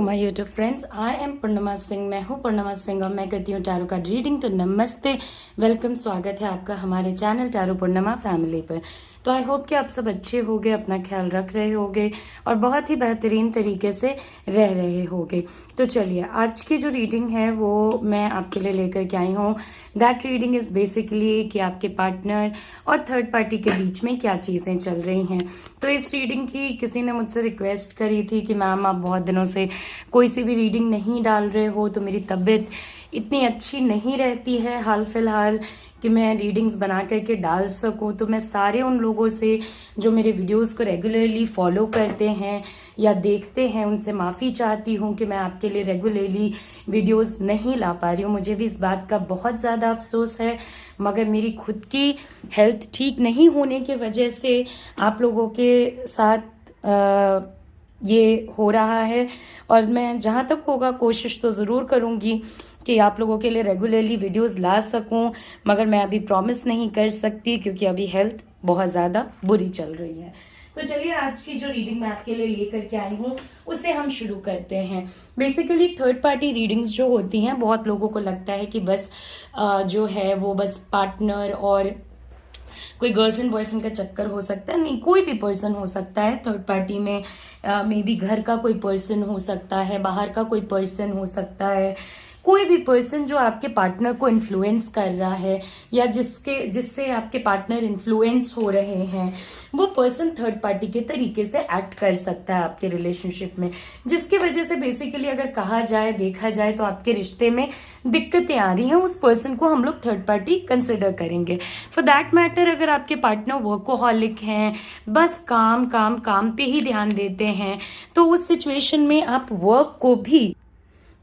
My YouTube friends, I am Purnima Singh. मैं हूँ पूर्णिमा सिंह और मैं करती हूँ टैरो कार्ड रीडिंग। तो नमस्ते, वेलकम, स्वागत है आपका हमारे चैनल टैरो पूर्णिमा फैमिली पर। तो आई होप कि आप सब अच्छे होंगे, अपना ख्याल रख रहे होंगे और बहुत ही बेहतरीन तरीके से रह रहे होंगे। तो चलिए, आज की जो रीडिंग है वो मैं आपके लिए लेकर के आई हूँ। दैट रीडिंग इज़ बेसिकली कि आपके पार्टनर और थर्ड पार्टी के बीच में क्या चीज़ें चल रही हैं। तो इस रीडिंग की किसी ने मुझसे रिक्वेस्ट करी थी कि मैम आप बहुत दिनों से कोई सी भी रीडिंग नहीं डाल रहे हो, तो मेरी तबीयत इतनी अच्छी नहीं रहती है हाल फिलहाल कि मैं रीडिंग्स बना करके डाल सकूं। तो मैं सारे उन लोगों से जो मेरे वीडियोस को रेगुलरली फॉलो करते हैं या देखते हैं उनसे माफ़ी चाहती हूं कि मैं आपके लिए रेगुलरली वीडियोस नहीं ला पा रही हूं। मुझे भी इस बात का बहुत ज़्यादा अफसोस है, मगर मेरी खुद की हेल्थ ठीक नहीं होने की वजह से आप लोगों के साथ ये हो रहा है। और मैं जहाँ तक होगा कोशिश तो ज़रूर करूँगी कि आप लोगों के लिए रेगुलरली वीडियोस ला सकूं, मगर मैं अभी प्रॉमिस नहीं कर सकती क्योंकि अभी हेल्थ बहुत ज़्यादा बुरी चल रही है। तो चलिए, आज की जो रीडिंग मैं आपके लिए लेकर के आई हूँ उसे हम शुरू करते हैं। बेसिकली थर्ड पार्टी रीडिंग्स जो होती हैं, बहुत लोगों को लगता है कि बस जो है वो बस पार्टनर और कोई गर्लफ्रेंड बॉयफ्रेंड का चक्कर हो सकता है। नहीं, कोई भी पर्सन हो सकता है थर्ड पार्टी में। मे बी घर का कोई पर्सन हो सकता है, बाहर का कोई पर्सन हो सकता है, कोई भी पर्सन जो आपके पार्टनर को इन्फ्लुएंस कर रहा है या जिससे आपके पार्टनर इन्फ्लुएंस हो रहे हैं, वो पर्सन थर्ड पार्टी के तरीके से एक्ट कर सकता है आपके रिलेशनशिप में, जिसकी वजह से बेसिकली अगर कहा जाए, देखा जाए तो आपके रिश्ते में दिक्कतें आ रही हैं। उस पर्सन को हम लोग थर्ड पार्टी कंसिडर करेंगे। फॉर दैट मैटर, अगर आपके पार्टनर वर्कोहॉलिक हैं, बस काम काम काम पे ही ध्यान देते हैं, तो उस सिचुएशन में आप वर्क को भी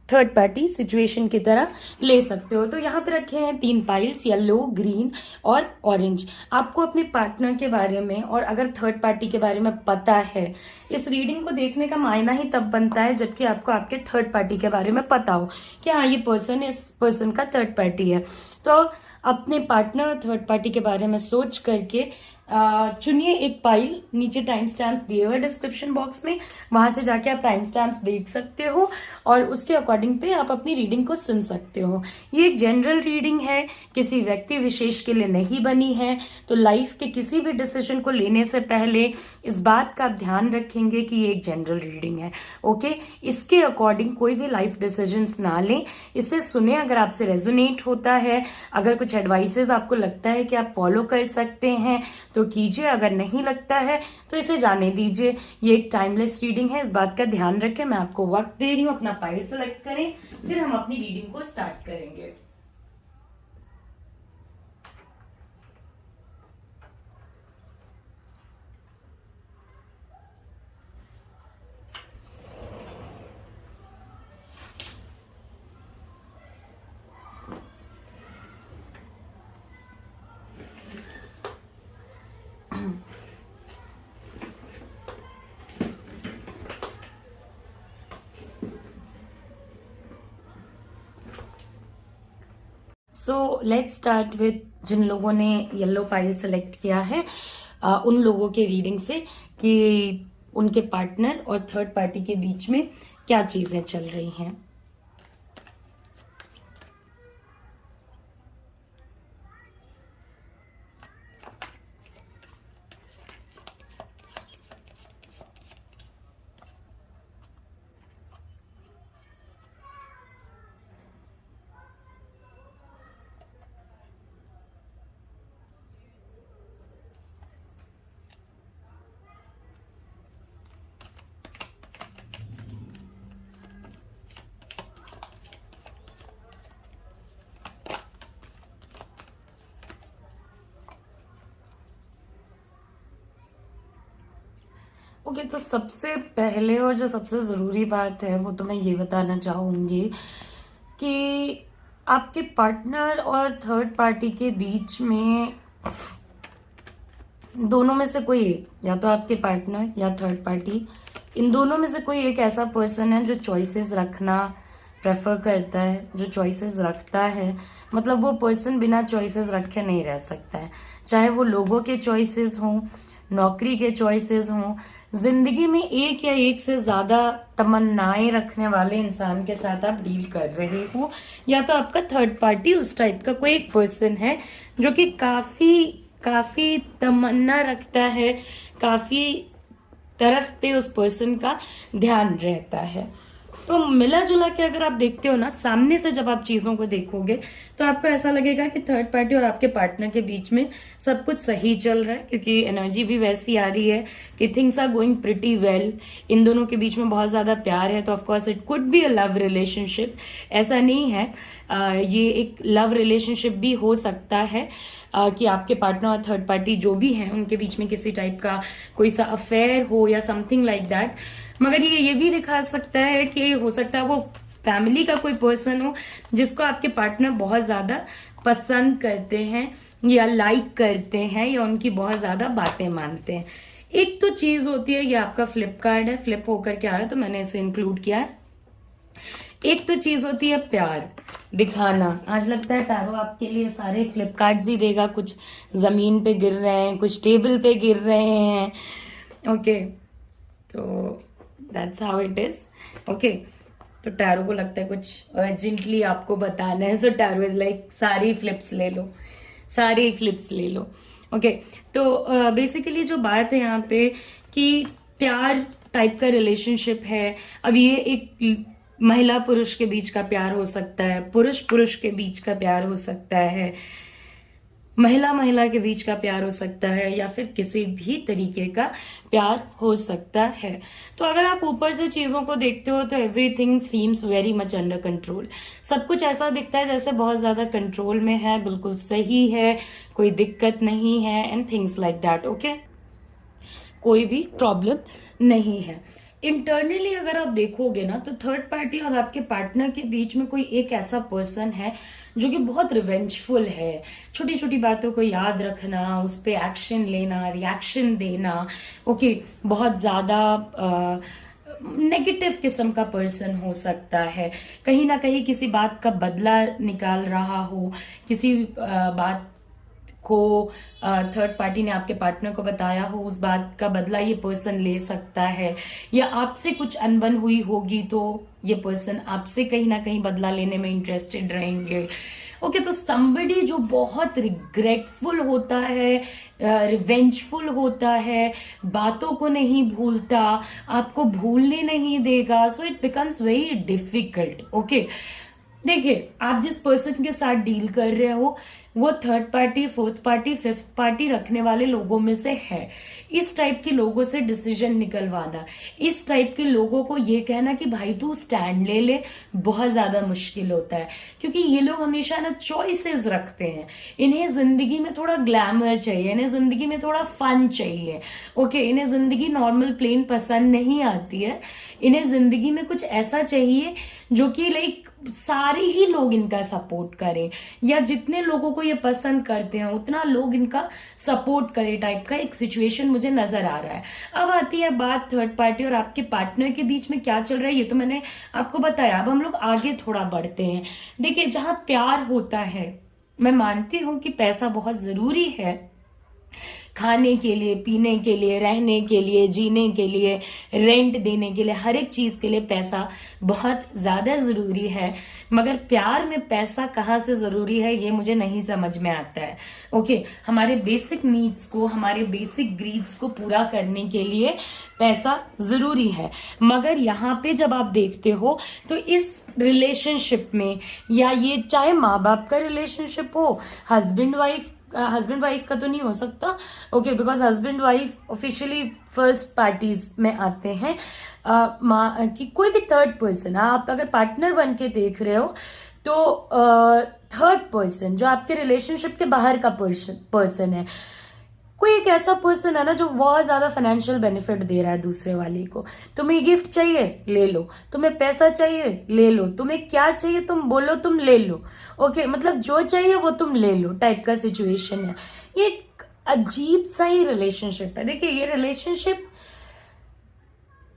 थर्ड पार्टी सिचुएशन की तरह ले सकते हो। तो यहाँ पे रखे हैं 3 पाइल्स, येलो, ग्रीन और ऑरेंज। आपको अपने पार्टनर के बारे में और अगर थर्ड पार्टी के बारे में पता है, इस रीडिंग को देखने का मायना ही तब बनता है जबकि आपको आपके थर्ड पार्टी के बारे में पता हो कि हाँ, ये पर्सन इस पर्सन का थर्ड पार्टी है। तो अपने पार्टनर और थर्ड पार्टी के बारे में सोच करके चुनिए एक पाइल। नीचे टाइम स्टैम्प्स दिए हुए डिस्क्रिप्शन बॉक्स में, वहां से जाके आप टाइम स्टैम्प्स देख सकते हो और उसके अकॉर्डिंग पे आप अपनी रीडिंग को सुन सकते हो। ये एक जनरल रीडिंग है, किसी व्यक्ति विशेष के लिए नहीं बनी है। तो लाइफ के किसी भी डिसीजन को लेने से पहले इस बात का आप ध्यान रखेंगे कि ये एक जनरल रीडिंग है। ओके, इसके अकॉर्डिंग कोई भी लाइफ डिसीजंस ना लें, इसे सुने। अगर आपसे रेजोनेट होता है, अगर कुछ एडवाइसेस आपको लगता है कि आप फॉलो कर सकते हैं तो कीजिए, अगर नहीं लगता है तो इसे जाने दीजिए। ये एक टाइमलेस रीडिंग है, इस बात का ध्यान रखें। मैं आपको वक्त दे रही हूँ, अपना फाइल सेलेक्ट करें, फिर हम अपनी रीडिंग को स्टार्ट करेंगे। सो लेट्स स्टार्ट विथ जिन लोगों ने येलो पाइल सेलेक्ट किया है, उन लोगों के रीडिंग से कि उनके पार्टनर और थर्ड पार्टी के बीच में क्या चीजें चल रही हैं। ओके, तो सबसे पहले और जो सबसे ज़रूरी बात है वो तो मैं ये बताना चाहूँगी कि आपके पार्टनर और थर्ड पार्टी के बीच में दोनों में से कोई एक, या तो आपके पार्टनर या थर्ड पार्टी, इन दोनों में से कोई एक ऐसा पर्सन है जो चॉइसेस रखना प्रेफर करता है, जो चॉइसेस रखता है। मतलब वो पर्सन बिना चॉइसेस रखे नहीं रह सकता है, चाहे वो लोगों के चॉइसेस हों, नौकरी के चॉइसेस हों, जिंदगी में एक या एक से ज्यादा तमन्नाएं रखने वाले इंसान के साथ आप डील कर रहे हो, या तो आपका थर्ड पार्टी उस टाइप का कोई एक पर्सन है जो कि काफी तमन्ना रखता है, काफी तरफ पे उस पर्सन का ध्यान रहता है। तो मिला जुला के अगर आप देखते हो ना, सामने से जब आप चीजों को देखोगे तो आपको ऐसा लगेगा कि थर्ड पार्टी और आपके पार्टनर के बीच में सब कुछ सही चल रहा है, क्योंकि एनर्जी भी वैसी आ रही है कि things are going pretty well. इन दोनों के बीच में बहुत ज्यादा प्यार है, तो of course it could be a love relationship. ऐसा नहीं है, ये एक लव रिलेशनशिप भी हो सकता है कि आपके पार्टनर और थर्ड पार्टी जो भी हैं उनके बीच में किसी टाइप का कोई सा अफेयर हो या समथिंग लाइक दैट। मगर ये भी दिखा सकता है कि हो सकता है वो फैमिली का कोई पर्सन हो जिसको आपके पार्टनर बहुत ज्यादा पसंद करते हैं या लाइक करते हैं या उनकी बहुत ज्यादा बातें मानते हैं। एक तो चीज होती है, ये आपका फ्लिप कार्ड है, फ्लिप होकर के आया तो मैंने इसे इंक्लूड किया है। एक तो चीज होती है प्यार दिखाना। आज लगता है टैरो आपके लिए सारे फ्लिप कार्ड्स ही देगा, कुछ जमीन पे गिर रहे हैं, कुछ टेबल पे गिर रहे हैं। ओके, तो that's how it is. Okay, तो टैरो को लगता है कुछ अर्जेंटली आपको बताना है, सो टैरो इज लाइक सारी फ्लिप्स ले लो, सारी फ्लिप्स ले लो। ओके, तो बेसिकली जो बात है यहाँ पे कि प्यार टाइप का रिलेशनशिप है। अब ये एक महिला पुरुष के बीच का प्यार हो सकता है, पुरुष पुरुष के बीच का प्यार हो सकता है, महिला महिला के बीच का प्यार हो सकता है, या फिर किसी भी तरीके का प्यार हो सकता है। तो अगर आप ऊपर से चीजों को देखते हो तो everything seems very much under control. सब कुछ ऐसा दिखता है जैसे बहुत ज्यादा कंट्रोल में है, बिल्कुल सही है, कोई दिक्कत नहीं है and things like that. Okay, कोई भी प्रॉब्लम नहीं है। इंटरनली अगर आप देखोगे ना तो थर्ड पार्टी और आपके पार्टनर के बीच में कोई एक ऐसा पर्सन है जो कि बहुत रिवेंजफुल है। छोटी छोटी बातों को याद रखना, उस पर एक्शन लेना, रिएक्शन देना। ओके, बहुत ज्यादा नेगेटिव किस्म का पर्सन हो सकता है, कहीं ना कहीं किसी बात का बदला निकाल रहा हो, किसी बात को थर्ड पार्टी ने आपके पार्टनर को बताया हो, उस बात का बदला ये पर्सन ले सकता है, या आपसे कुछ अनबन हुई होगी तो ये पर्सन आपसे कहीं ना कहीं बदला लेने में इंटरेस्टेड रहेंगे। ओके, तो somebody जो बहुत रिग्रेटफुल होता है, रिवेंजफुल होता है, बातों को नहीं भूलता, आपको भूलने नहीं देगा, so it becomes very difficult. Okay, देखिए आप जिस पर्सन के साथ डील कर रहे हो वो third party, fourth party, fifth party रखने वाले लोगों में से है। इस टाइप के लोगों से डिसीजन निकलवाना, इस टाइप के लोगों को ये कहना कि भाई तू स्टैंड ले ले, बहुत ज्यादा मुश्किल होता है, क्योंकि ये लोग हमेशा ना चॉइसेस रखते हैं। इन्हें जिंदगी में थोड़ा ग्लैमर चाहिए, इन्हें जिंदगी में थोड़ा फन चाहिए। ओके, इन्हें जिंदगी नॉर्मल प्लेन पसंद नहीं आती है, इन्हें जिंदगी में कुछ ऐसा चाहिए जो कि लाइक सारे ही लोग इनका सपोर्ट करें, या जितने लोगों को ये पसंद करते हैं उतना लोग इनका सपोर्ट करे टाइप का एक सिचुएशन मुझे नजर आ रहा है। अब आती है बात थर्ड पार्टी और आपके पार्टनर के बीच में क्या चल रहा है, ये तो मैंने आपको बताया। अब हम लोग आगे थोड़ा बढ़ते हैं। देखिए, जहां प्यार होता है, मैं मानती हूं कि पैसा बहुत जरूरी है, खाने के लिए, पीने के लिए, रहने के लिए, जीने के लिए, रेंट देने के लिए, हर एक चीज के लिए पैसा बहुत ज्यादा जरूरी है। मगर प्यार में पैसा कहाँ से जरूरी है ये मुझे नहीं समझ में आता है। ओके, हमारे बेसिक नीड्स को, हमारे बेसिक ग्रीड्स को पूरा करने के लिए पैसा जरूरी है। मगर यहाँ पे जब आप देखते हो तो इस रिलेशनशिप में, या ये चाहे माँ बाप का रिलेशनशिप हो, हस्बैंड वाइफ का तो नहीं हो सकता। Okay, because husband wife officially first parties में आते हैं। कि कोई भी थर्ड पर्सन, आप अगर पार्टनर बन के देख रहे हो तो थर्ड पर्सन जो आपके रिलेशनशिप के बाहर का पर्सन है, कोई एक ऐसा पर्सन है ना जो बहुत ज्यादा फाइनेंशियल बेनिफिट दे रहा है दूसरे वाले को। तुम्हें गिफ्ट चाहिए, ले लो। तुम्हें पैसा चाहिए, ले लो। तुम्हें क्या चाहिए तुम बोलो, तुम ले लो। ओके, मतलब जो चाहिए वो तुम ले लो टाइप का सिचुएशन है। ये एक अजीब सा ही रिलेशनशिप है। देखिए, ये रिलेशनशिप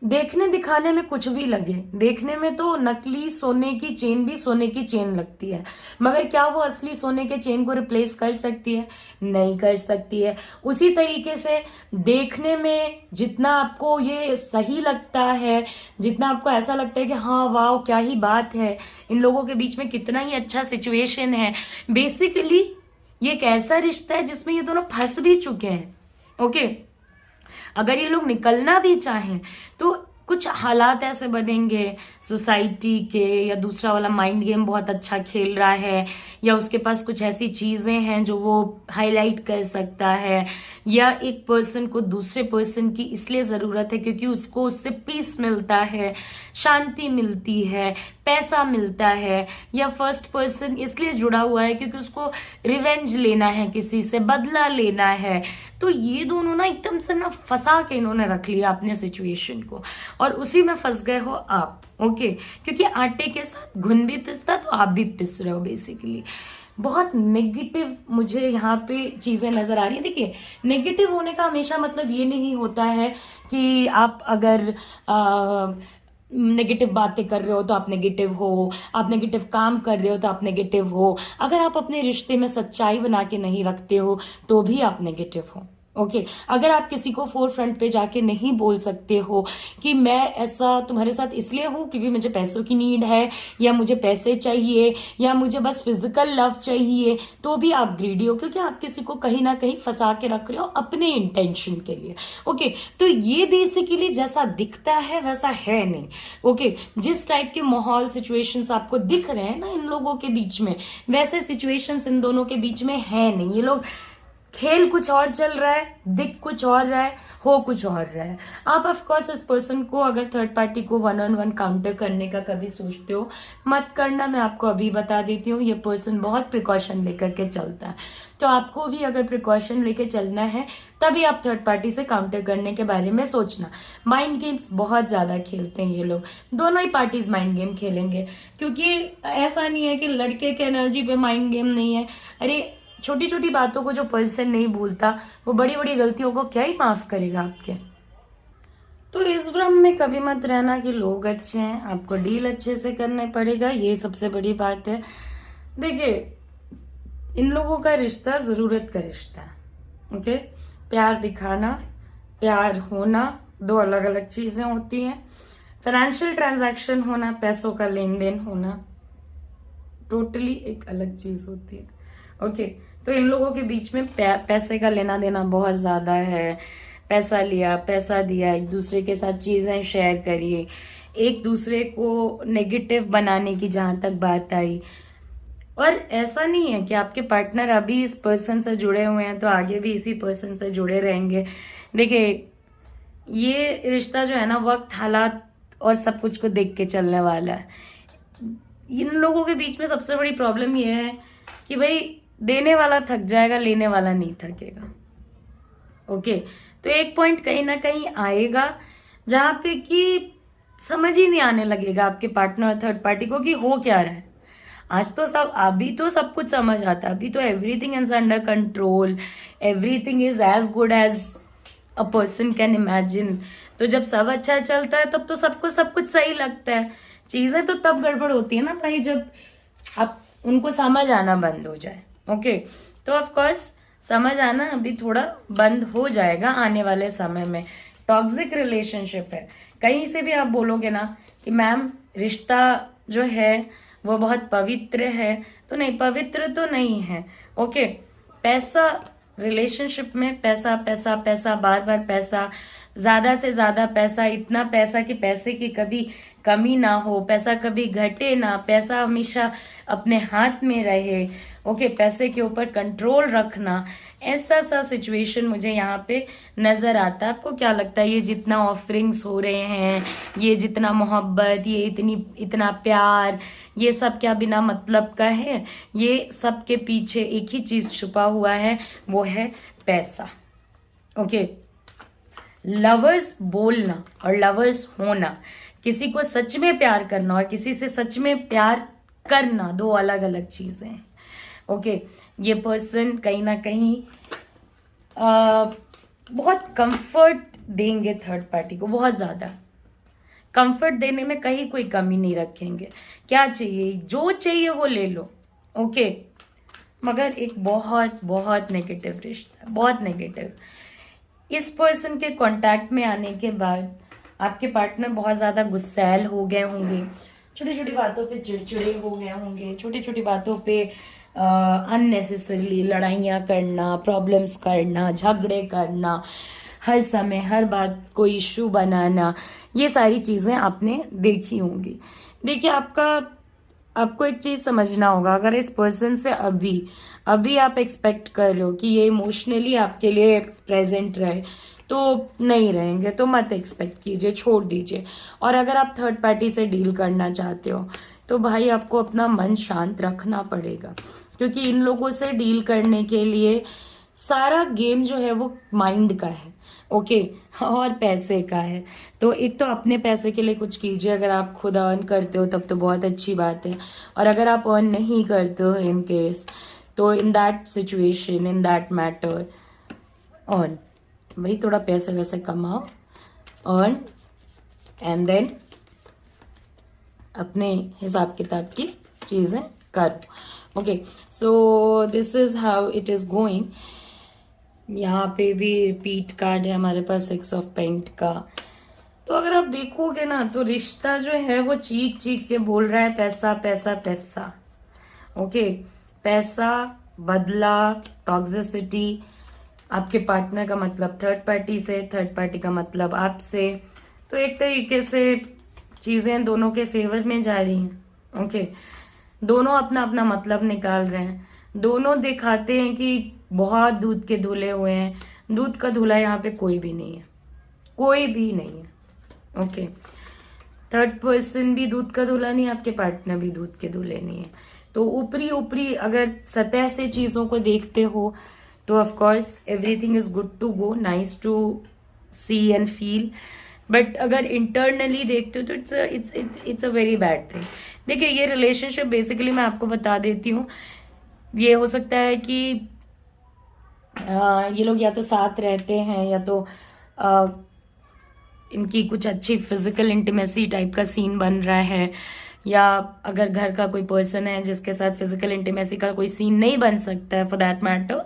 देखने दिखाने में कुछ भी लगे, देखने में तो नकली सोने की चेन भी सोने की चेन लगती है, मगर क्या वो असली सोने के चेन को रिप्लेस कर सकती है? नहीं कर सकती है। उसी तरीके से देखने में जितना आपको ये सही लगता है, जितना आपको ऐसा लगता है कि हाँ वाह क्या ही बात है, इन लोगों के बीच में कितना ही अच्छा सिचुएशन है, बेसिकली ये एक ऐसा रिश्ता है जिसमें ये दोनों फंस भी चुके हैं। ओके, अगर ये लोग निकलना भी चाहें तो कुछ हालात ऐसे बनेंगे सोसाइटी के, या दूसरा वाला माइंड गेम बहुत अच्छा खेल रहा है, या उसके पास कुछ ऐसी चीजें हैं जो वो हाईलाइट कर सकता है, या एक पर्सन को दूसरे पर्सन की इसलिए जरूरत है क्योंकि उसको उससे पीस मिलता है, शांति मिलती है, पैसा मिलता है, या फर्स्ट पर्सन इसलिए जुड़ा हुआ है क्योंकि उसको रिवेंज लेना है, किसी से बदला लेना है। तो ये दोनों ना एकदम से ना फंसा के इन्होंने रख लिया अपने सिचुएशन को, और उसी में फंस गए हो आप। ओके, क्योंकि आटे के साथ घुन भी पिसता तो आप भी पिस रहे हो बेसिकली। बहुत नेगेटिव मुझे यहाँ पे चीजें नजर आ रही है। देखिए, नेगेटिव होने का हमेशा मतलब ये नहीं होता है कि आप अगर नेगेटिव बातें कर रहे हो तो आप नेगेटिव हो, आप नेगेटिव काम कर रहे हो तो आप नेगेटिव हो। अगर आप अपने रिश्ते में सच्चाई बना के नहीं रखते हो तो भी आप नेगेटिव हो। ओके, अगर आप किसी को फोर फ्रंट पे जाके नहीं बोल सकते हो कि मैं ऐसा तुम्हारे साथ इसलिए हूं क्योंकि मुझे पैसों की नीड है, या मुझे पैसे चाहिए, या मुझे बस फिजिकल लव चाहिए, तो भी आप ग्रीडी हो, क्योंकि आप किसी को कहीं ना कहीं फंसा के रख रहे हो अपने इंटेंशन के लिए। ओके, तो ये बेसिकली जैसा दिखता है वैसा है नहीं। ओके, जिस टाइप के माहौल सिचुएशंस आपको दिख रहे हैं ना इन लोगों के बीच में, वैसे सिचुएशंस इन दोनों के बीच में है नहीं। ये लोग खेल कुछ और चल रहा है, दिख कुछ और रहा है, हो कुछ और रहा है। आप ऑफ कोर्स इस पर्सन को अगर थर्ड पार्टी को 1-on-1 काउंटर करने का कभी सोचते हो, मत करना। मैं आपको अभी बता देती हूँ, ये पर्सन बहुत प्रिकॉशन लेकर के चलता है, तो आपको भी अगर प्रिकॉशन लेके चलना है तभी आप थर्ड पार्टी से काउंटर करने के बारे में सोचना। माइंड गेम्स बहुत ज्यादा खेलते हैं ये लोग, दोनों ही पार्टीज माइंड गेम खेलेंगे, क्योंकि ऐसा नहीं है कि लड़के के एनर्जी पे माइंड गेम नहीं है। अरे छोटी छोटी बातों को जो पर्सन नहीं भूलता वो बड़ी बड़ी गलतियों को क्या ही माफ करेगा आपके। तो इस भ्रम में कभी मत रहना कि लोग अच्छे हैं, आपको डील अच्छे से करने पड़ेगा, ये सबसे बड़ी बात है। देखिए, इन लोगों का रिश्ता जरूरत का रिश्ता है। ओके, प्यार दिखाना, प्यार होना दो अलग अलग चीजें होती हैं। फाइनेंशियल ट्रांजैक्शन होना, पैसों का लेन देन होना, टोटली एक अलग चीज होती है। ओके, तो इन लोगों के बीच में पैसे का लेना देना बहुत ज्यादा है। पैसा लिया, पैसा दिया, एक दूसरे के साथ चीजें शेयर करिए, एक दूसरे को नेगेटिव बनाने की जहां तक बात आई। और ऐसा नहीं है कि आपके पार्टनर अभी इस पर्सन से जुड़े हुए हैं तो आगे भी इसी पर्सन से जुड़े रहेंगे। देखिए, ये रिश्ता जो है ना वक्त, हालात और सब कुछ को देख के चलने वाला है। इन लोगों के बीच में सबसे बड़ी प्रॉब्लम ये है कि भाई देने वाला थक जाएगा, लेने वाला नहीं थकेगा। ओके, तो एक पॉइंट कहीं ना कहीं आएगा जहां पे कि समझ ही नहीं आने लगेगा आपके पार्टनर और थर्ड पार्टी को कि हो क्या रहा है। आज तो सब, अभी तो सब कुछ समझ आता है, अभी तो everything is under control, everything is as good as a person can imagine. तो जब सब अच्छा चलता है तब तो सबको सब कुछ सही लगता है। चीजें तो तब गड़बड़ होती है ना भाई जब आप उनको समझ आना बंद हो जाए। ओके, तो ऑफ कोर्स समझ आना अभी थोड़ा बंद हो जाएगा आने वाले समय में। टॉक्सिक रिलेशनशिप है, कहीं से भी आप बोलोगे ना कि मैम रिश्ता जो है वो बहुत पवित्र है, तो नहीं, पवित्र तो नहीं है। ओके, पैसा, रिलेशनशिप में पैसा पैसा पैसा, बार बार पैसा, ज्यादा से ज्यादा पैसा, इतना पैसा कि पैसे की कभी कमी ना हो, पैसा कभी घटे ना, पैसा हमेशा अपने हाथ में रहे। ओके, पैसे के ऊपर कंट्रोल रखना, ऐसा सा सिचुएशन मुझे यहाँ पे नजर आता है। आपको क्या लगता है, ये जितना ऑफरिंग्स हो रहे हैं, ये जितना मोहब्बत, ये इतना प्यार, ये सब क्या बिना मतलब का है? ये सब के पीछे एक ही चीज छुपा हुआ है, वो है पैसा। ओके, लवर्स बोलना और लवर्स होना, किसी को सच में प्यार करना और किसी से सच में प्यार करना दो अलग अलग चीजें हैं। ओके, ये पर्सन कहीं ना कहीं बहुत कंफर्ट देंगे थर्ड पार्टी को, बहुत ज्यादा। कंफर्ट देने में कहीं कोई कमी नहीं रखेंगे। क्या चाहिए, जो चाहिए वो ले लो, ओके। मगर एक बहुत बहुत नेगेटिव रिश्ता, बहुत नेगेटिव। इस पर्सन के कांटेक्ट में आने के बाद आपके पार्टनर बहुत ज़्यादा गुस्सैल हो गए होंगे, छोटी छोटी बातों पे चिड़चिड़े हो गए होंगे, छोटी छोटी बातों पे अननेसेसरीली लड़ाइयाँ करना, प्रॉब्लम्स करना, झगड़े करना, हर समय हर बात को इशू बनाना, ये सारी चीज़ें आपने देखी होंगी। देखिए, आपको एक चीज़ समझना होगा, अगर इस पर्सन से अभी आप एक्सपेक्ट कर रहे हो कि ये इमोशनली आपके लिए प्रेजेंट रहे, तो नहीं रहेंगे, तो मत एक्सपेक्ट कीजिए, छोड़ दीजिए। और अगर आप थर्ड पार्टी से डील करना चाहते हो तो भाई आपको अपना मन शांत रखना पड़ेगा, क्योंकि इन लोगों से डील करने के लिए सारा गेम जो है वो माइंड का है, ओके, और पैसे का है। तो एक तो अपने पैसे के लिए कुछ कीजिए, अगर आप खुद अर्न करते हो तब तो बहुत अच्छी बात है, और अगर आप अर्न नहीं करते हो इन केस, तो in that situation, in that matter, earn, भाई थोड़ा पैसे वैसे कमाओ, अर्न, एंड देन अपने हिसाब किताब की चीज़ें करो, okay. So this is how it is going. यहाँ पे भी रिपीट कार्ड है हमारे पास, 6 ऑफ पेंट का। तो अगर आप देखोगे ना, तो रिश्ता जो है वो चीख चीख के बोल रहा है पैसा पैसा पैसा, ओके। पैसा, बदला, टॉक्सिसिटी, आपके पार्टनर का मतलब थर्ड पार्टी से, थर्ड पार्टी का मतलब आपसे। तो एक तरीके से चीज़ें दोनों के फेवर में जा रही हैं, ओके। दोनों अपना अपना मतलब निकाल रहे हैं, दोनों दिखाते हैं कि बहुत दूध के धुले हुए हैं। दूध का धुला यहाँ पे कोई भी नहीं है, कोई भी नहीं है, ओके। थर्ड पर्सन भी दूध का धुला नहीं, आपके पार्टनर भी दूध के धुले नहीं है। तो ऊपरी ऊपरी अगर सतह से चीज़ों को देखते हो तो of course everything is good to go, nice to see and feel, but अगर इंटरनली देखते हो तो it's a very bad thing. देखिए, ये रिलेशनशिप बेसिकली मैं आपको बता देती हूँ, ये हो सकता है कि ये लोग या तो साथ रहते हैं या तो इनकी कुछ अच्छी फिजिकल इंटीमेसी टाइप का सीन बन रहा है, या अगर घर का कोई पर्सन है जिसके साथ फिजिकल इंटीमेसी का कोई सीन नहीं बन सकता है फॉर दैट मैटर,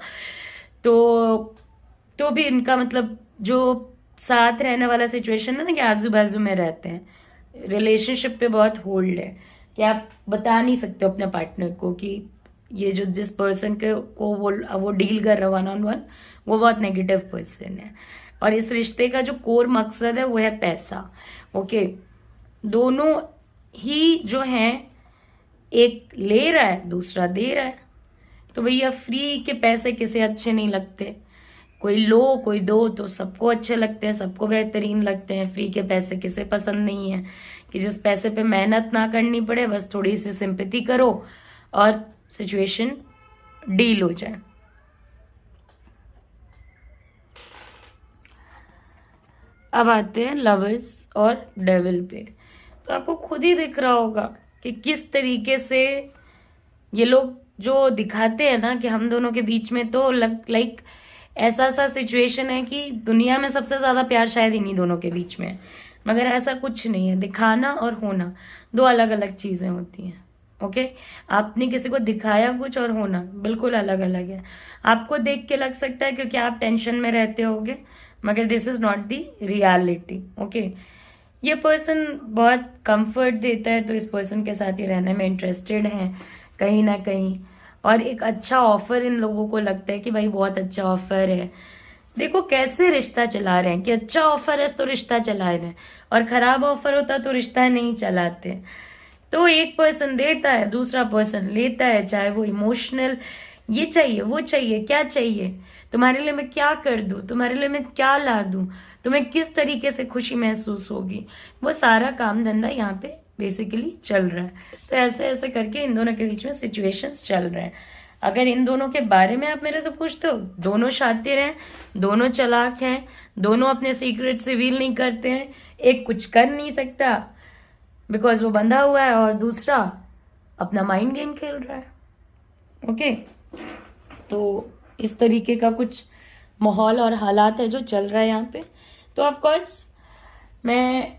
तो भी इनका मतलब जो साथ रहने वाला सिचुएशन है ना, कि आजू बाजू में रहते हैं, रिलेशनशिप पे बहुत होल्ड है कि आप बता नहीं सकते हो अपने पार्टनर को कि ये जो जिस पर्सन के को वो डील कर रहा है 1-on-1, वो बहुत नेगेटिव पर्सन है। और इस रिश्ते का जो कोर मकसद है वो है पैसा, ओके। दोनों ही जो हैं, एक ले रहा है दूसरा दे रहा है, तो भैया फ्री के पैसे किसे अच्छे नहीं लगते, कोई लो कोई दो तो सबको अच्छे लगते हैं, सबको बेहतरीन लगते हैं। फ्री के पैसे किसे पसंद नहीं है, कि जिस पैसे पे मेहनत ना करनी पड़े, बस थोड़ी सी सिंपैथी करो और सिचुएशन डील हो जाए। अब आते हैं लवर्स और डेविल पे। तो आपको खुद ही दिख रहा होगा कि किस तरीके से ये लोग जो दिखाते हैं ना कि हम दोनों के बीच में तो लाइक ऐसा सा सिचुएशन है कि दुनिया में सबसे ज़्यादा प्यार शायद इन्हीं दोनों के बीच में है, मगर ऐसा कुछ नहीं है। दिखाना और होना दो अलग अलग चीज़ें होती हैं, ओके। आपने किसी को दिखाया कुछ और होना बिल्कुल अलग अलग है। आपको देख के लग सकता है क्योंकि आप टेंशन में रहते होगे, मगर this is not the reality, okay. ये पर्सन बहुत कंफर्ट देता है, तो इस पर्सन के साथ ही रहने में इंटरेस्टेड हैं कहीं ना कहीं, और एक अच्छा ऑफर इन लोगों को लगता है कि भाई बहुत अच्छा ऑफर है। देखो कैसे रिश्ता चला रहे हैं कि अच्छा ऑफर है तो रिश्ता चला रहे हैं, और खराब ऑफर होता तो रिश्ता नहीं चलाते। तो एक पर्सन देता है, दूसरा पर्सन लेता है, चाहे वो इमोशनल, ये चाहिए वो चाहिए, क्या चाहिए तुम्हारे लिए मैं क्या कर दूं, तुम्हारे लिए मैं क्या ला दूं, तुम्हें किस तरीके से खुशी महसूस होगी, वो सारा काम धंधा यहाँ पे बेसिकली चल रहा है। तो ऐसे ऐसे करके इन दोनों के बीच में सिचुएशंस चल रहे हैं। अगर इन दोनों के बारे में आप मेरे से पूछते हो, दोनों शातिर हैं, दोनों चालाक हैं, दोनों अपने सीक्रेट रिवील नहीं करते हैं। एक कुछ कर नहीं सकता बिकॉज वो बंधा हुआ है, और दूसरा अपना माइंड गेम खेल रहा है, ओके। तो इस तरीके का कुछ माहौल और हालात है जो चल रहा है यहाँ पे। तो ऑफ कोर्स मैं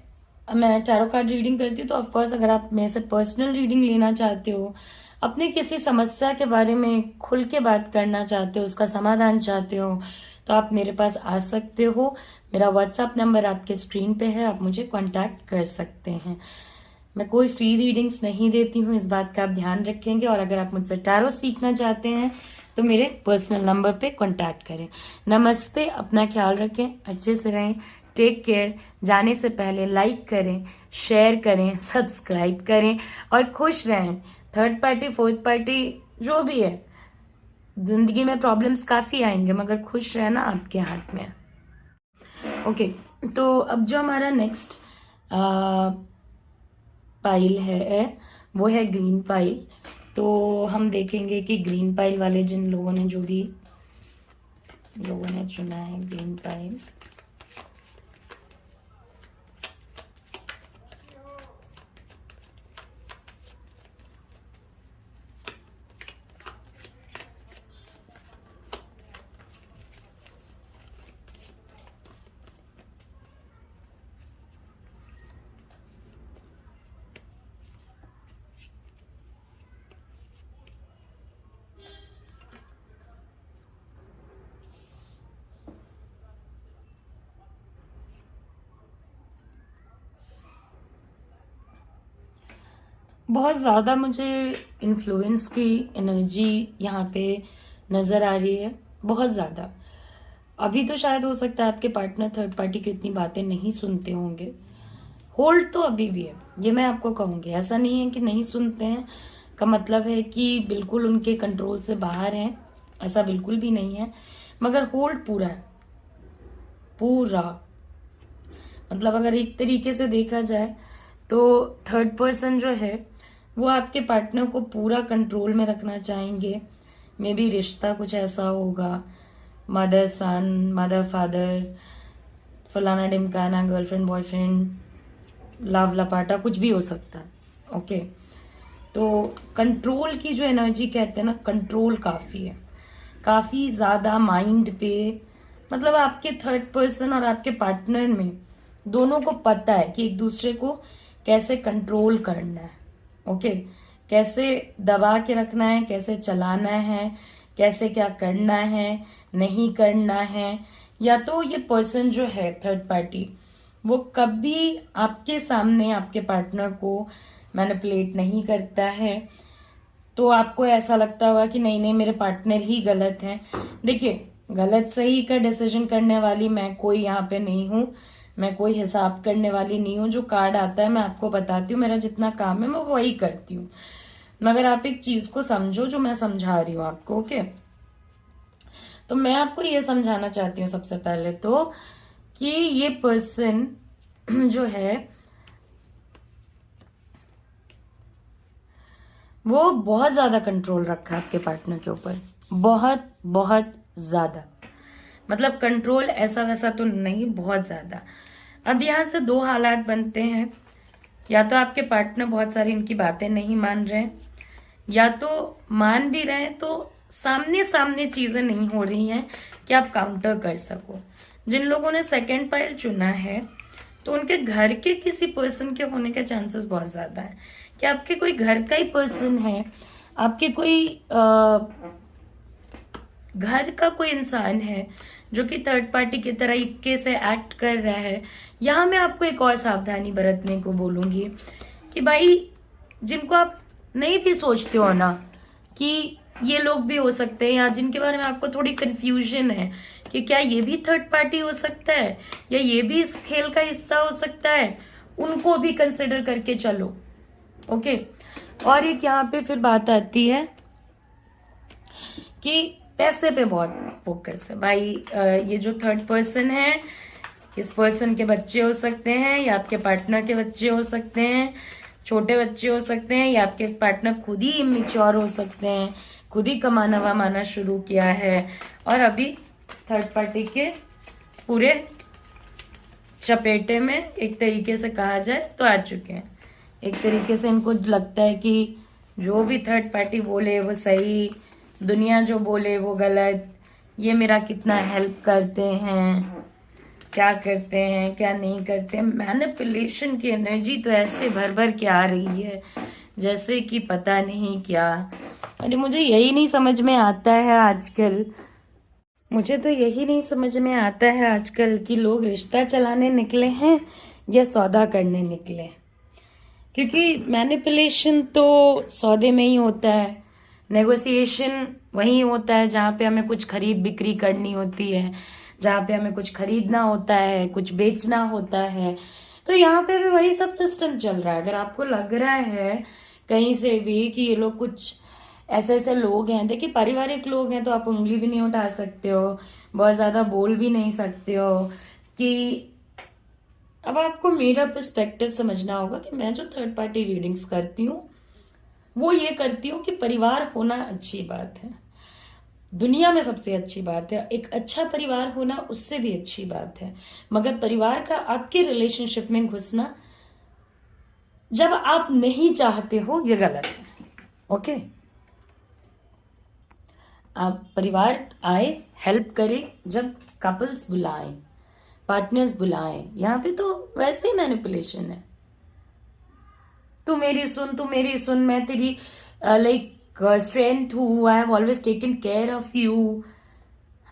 मैं टैरो कार्ड रीडिंग करती हूँ, तो ऑफकोर्स अगर आप मेरे से पर्सनल रीडिंग लेना चाहते हो, अपनी किसी समस्या के बारे में खुल के बात करना चाहते हो, उसका समाधान चाहते हो, तो आप मेरे पास आ सकते हो। मेरा व्हाट्सएप नंबर आपके स्क्रीन पे है, आप मुझे कांटेक्ट कर सकते हैं। मैं कोई फ्री रीडिंग्स नहीं देती हूँ, इस बात का आप ध्यान रखेंगे। और अगर आप मुझसे टैरो सीखना चाहते हैं तो मेरे पर्सनल नंबर पे कांटेक्ट करें। नमस्ते, अपना ख्याल रखें, अच्छे से रहें, टेक केयर। जाने से पहले लाइक करें, शेयर करें, सब्सक्राइब करें और खुश रहें। थर्ड पार्टी, फोर्थ पार्टी, जो भी है, जिंदगी में प्रॉब्लम्स काफ़ी आएंगे, मगर खुश रहना आपके हाथ में है। ओके, तो अब जो हमारा नेक्स्ट पाइल है वो है ग्रीन पाइल। तो हम देखेंगे कि ग्रीन पाइल वाले जिन लोगों ने, जो भी लोगों ने चुना है ग्रीन पाइल, बहुत ज़्यादा मुझे इन्फ्लुएंस की एनर्जी यहाँ पे नज़र आ रही है, बहुत ज़्यादा। अभी तो शायद हो सकता है आपके पार्टनर थर्ड पार्टी की इतनी बातें नहीं सुनते होंगे, होल्ड तो अभी भी है, ये मैं आपको कहूँगी। ऐसा नहीं है कि नहीं सुनते हैं, का मतलब है कि बिल्कुल उनके कंट्रोल से बाहर हैं, ऐसा बिल्कुल भी नहीं है, मगर होल्ड पूरा है, पूरा। मतलब अगर एक तरीके से देखा जाए तो थर्ड पर्सन जो है वो आपके पार्टनर को पूरा कंट्रोल में रखना चाहेंगे। मे बी रिश्ता कुछ ऐसा होगा, मदर सन, मदर फादर, फलाना डिमकाना, गर्लफ्रेंड बॉयफ्रेंड, लव लपाटा, कुछ भी हो सकता है। ओके, तो कंट्रोल की जो एनर्जी कहते हैं ना, कंट्रोल काफ़ी है, काफ़ी ज़्यादा माइंड पे। मतलब आपके थर्ड पर्सन और आपके पार्टनर में दोनों को पता है कि एक दूसरे को कैसे कंट्रोल करना है। ओके, कैसे दबा के रखना है, कैसे चलाना है, कैसे क्या करना है, नहीं करना है। या तो ये पर्सन जो है थर्ड पार्टी, वो कभी आपके सामने आपके पार्टनर को मैनिपुलेट नहीं करता है, तो आपको ऐसा लगता होगा कि नहीं नहीं मेरे पार्टनर ही गलत हैं। देखिए, गलत सही का डिसीजन करने वाली मैं कोई यहाँ पे नहीं हूँ, मैं कोई हिसाब करने वाली नहीं हूँ। जो कार्ड आता है मैं आपको बताती हूँ, मेरा जितना काम है मैं वही करती हूँ। मगर आप एक चीज को समझो जो मैं समझा रही हूँ आपको। ओके, तो मैं आपको ये समझाना चाहती हूँ सबसे पहले तो कि ये पर्सन जो है वो बहुत ज्यादा कंट्रोल रखा है आपके पार्टनर के ऊपर, बहुत बहुत ज्यादा। मतलब कंट्रोल ऐसा वैसा तो नहीं, बहुत ज्यादा। अब यहाँ से दो हालात बनते हैं, या तो आपके पार्टनर बहुत सारी इनकी बातें नहीं मान रहे, या तो मान भी रहे तो सामने सामने चीजें नहीं हो रही हैं कि आप काउंटर कर सको। जिन लोगों ने सेकंड पाइल चुना है तो उनके घर के किसी पर्सन के होने के चांसेस बहुत ज्यादा है, कि आपके कोई घर का ही पर्सन है, आपके कोई घर का कोई इंसान है जो कि थर्ड पार्टी की तरह इक्के से एक्ट कर रहा है। यहाँ मैं आपको एक और सावधानी बरतने को बोलूंगी कि भाई, जिनको आप नहीं भी सोचते हो ना कि ये लोग भी हो सकते हैं, या जिनके बारे में आपको थोड़ी कंफ्यूजन है कि क्या ये भी थर्ड पार्टी हो सकता है या ये भी इस खेल का हिस्सा हो सकता है, उनको भी कंसिडर करके चलो। ओके, और एक यहाँ पे फिर बात आती है कि पैसे पे बहुत फोकस है भाई। ये जो थर्ड पर्सन है, इस पर्सन के बच्चे हो सकते हैं या आपके पार्टनर के बच्चे हो सकते हैं, छोटे बच्चे हो सकते हैं, या आपके पार्टनर खुद ही इमेच्योर हो सकते हैं, खुद ही कमाना वमाना शुरू किया है और अभी थर्ड पार्टी के पूरे चपेटे में एक तरीके से कहा जाए तो आ चुके हैं। एक तरीके से इनको लगता है कि जो भी थर्ड पार्टी बोले वो सही, दुनिया जो बोले वो गलत, ये मेरा कितना हेल्प करते हैं, क्या करते हैं क्या नहीं करते हैं। मैनिपुलेशन की एनर्जी तो ऐसे भर भर के आ रही है जैसे कि पता नहीं क्या। अरे मुझे यही नहीं समझ में आता है आजकल, मुझे तो यही नहीं समझ में आता है आजकल कि लोग रिश्ता चलाने निकले हैं या सौदा करने निकले। क्योंकि मैनिपुलेशन तो सौदे में ही होता है, नेगोशिएशन वही होता है जहाँ पे हमें कुछ खरीद बिक्री करनी होती है, जहाँ पे हमें कुछ खरीदना होता है, कुछ बेचना होता है। तो यहाँ पे भी वही सब सिस्टम चल रहा है। अगर आपको लग रहा है कहीं से भी कि ये लोग कुछ ऐसे ऐसे लोग हैं, देखिए पारिवारिक लोग हैं तो आप उंगली भी नहीं उठा सकते हो, बहुत ज़्यादा बोल भी नहीं सकते हो कि। अब आपको मेरा पर्सपेक्टिव समझना होगा कि मैं जो थर्ड पार्टी रीडिंग्स करती हूँ वो ये करती हूँ कि परिवार होना अच्छी बात है, दुनिया में सबसे अच्छी बात है, एक अच्छा परिवार होना उससे भी अच्छी बात है। मगर परिवार का आपके रिलेशनशिप में घुसना जब आप नहीं चाहते हो ये गलत है। ओके, आप परिवार आए हेल्प करे जब कपल्स बुलाएं, पार्टनर्स बुलाएं। यहाँ पे तो वैसे ही मैनिपुलेशन है, तू मेरी सुन, मैं तेरी लाइक स्ट्रेंथ हूँ, I have always taken care of you,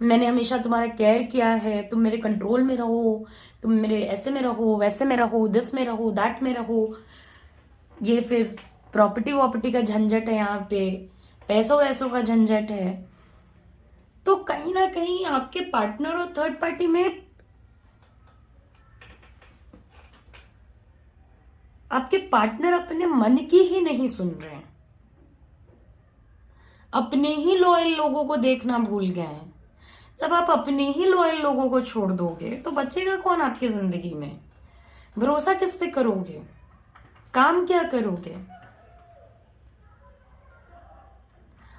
मैंने हमेशा तुम्हारा केयर किया है, तुम मेरे कंट्रोल में रहो, तुम मेरे ऐसे में रहो, वैसे में रहो, दिस में रहो, दैट में रहो। ये फिर प्रॉपर्टी वॉपर्टी का झंझट है, यहाँ पे पैसों वैसों का झंझट है। तो कहीं ना कहीं आपके पार्टनर और थर्ड पार्टी में आपके पार्टनर अपने मन की ही नहीं सुन रहे हैं, अपने ही लॉयल लोगों को देखना भूल गए हैं। जब आप अपने ही लॉयल लोगों को छोड़ दोगे तो बचेगा कौन आपकी जिंदगी में? भरोसा किस पे करोगे? काम क्या करोगे?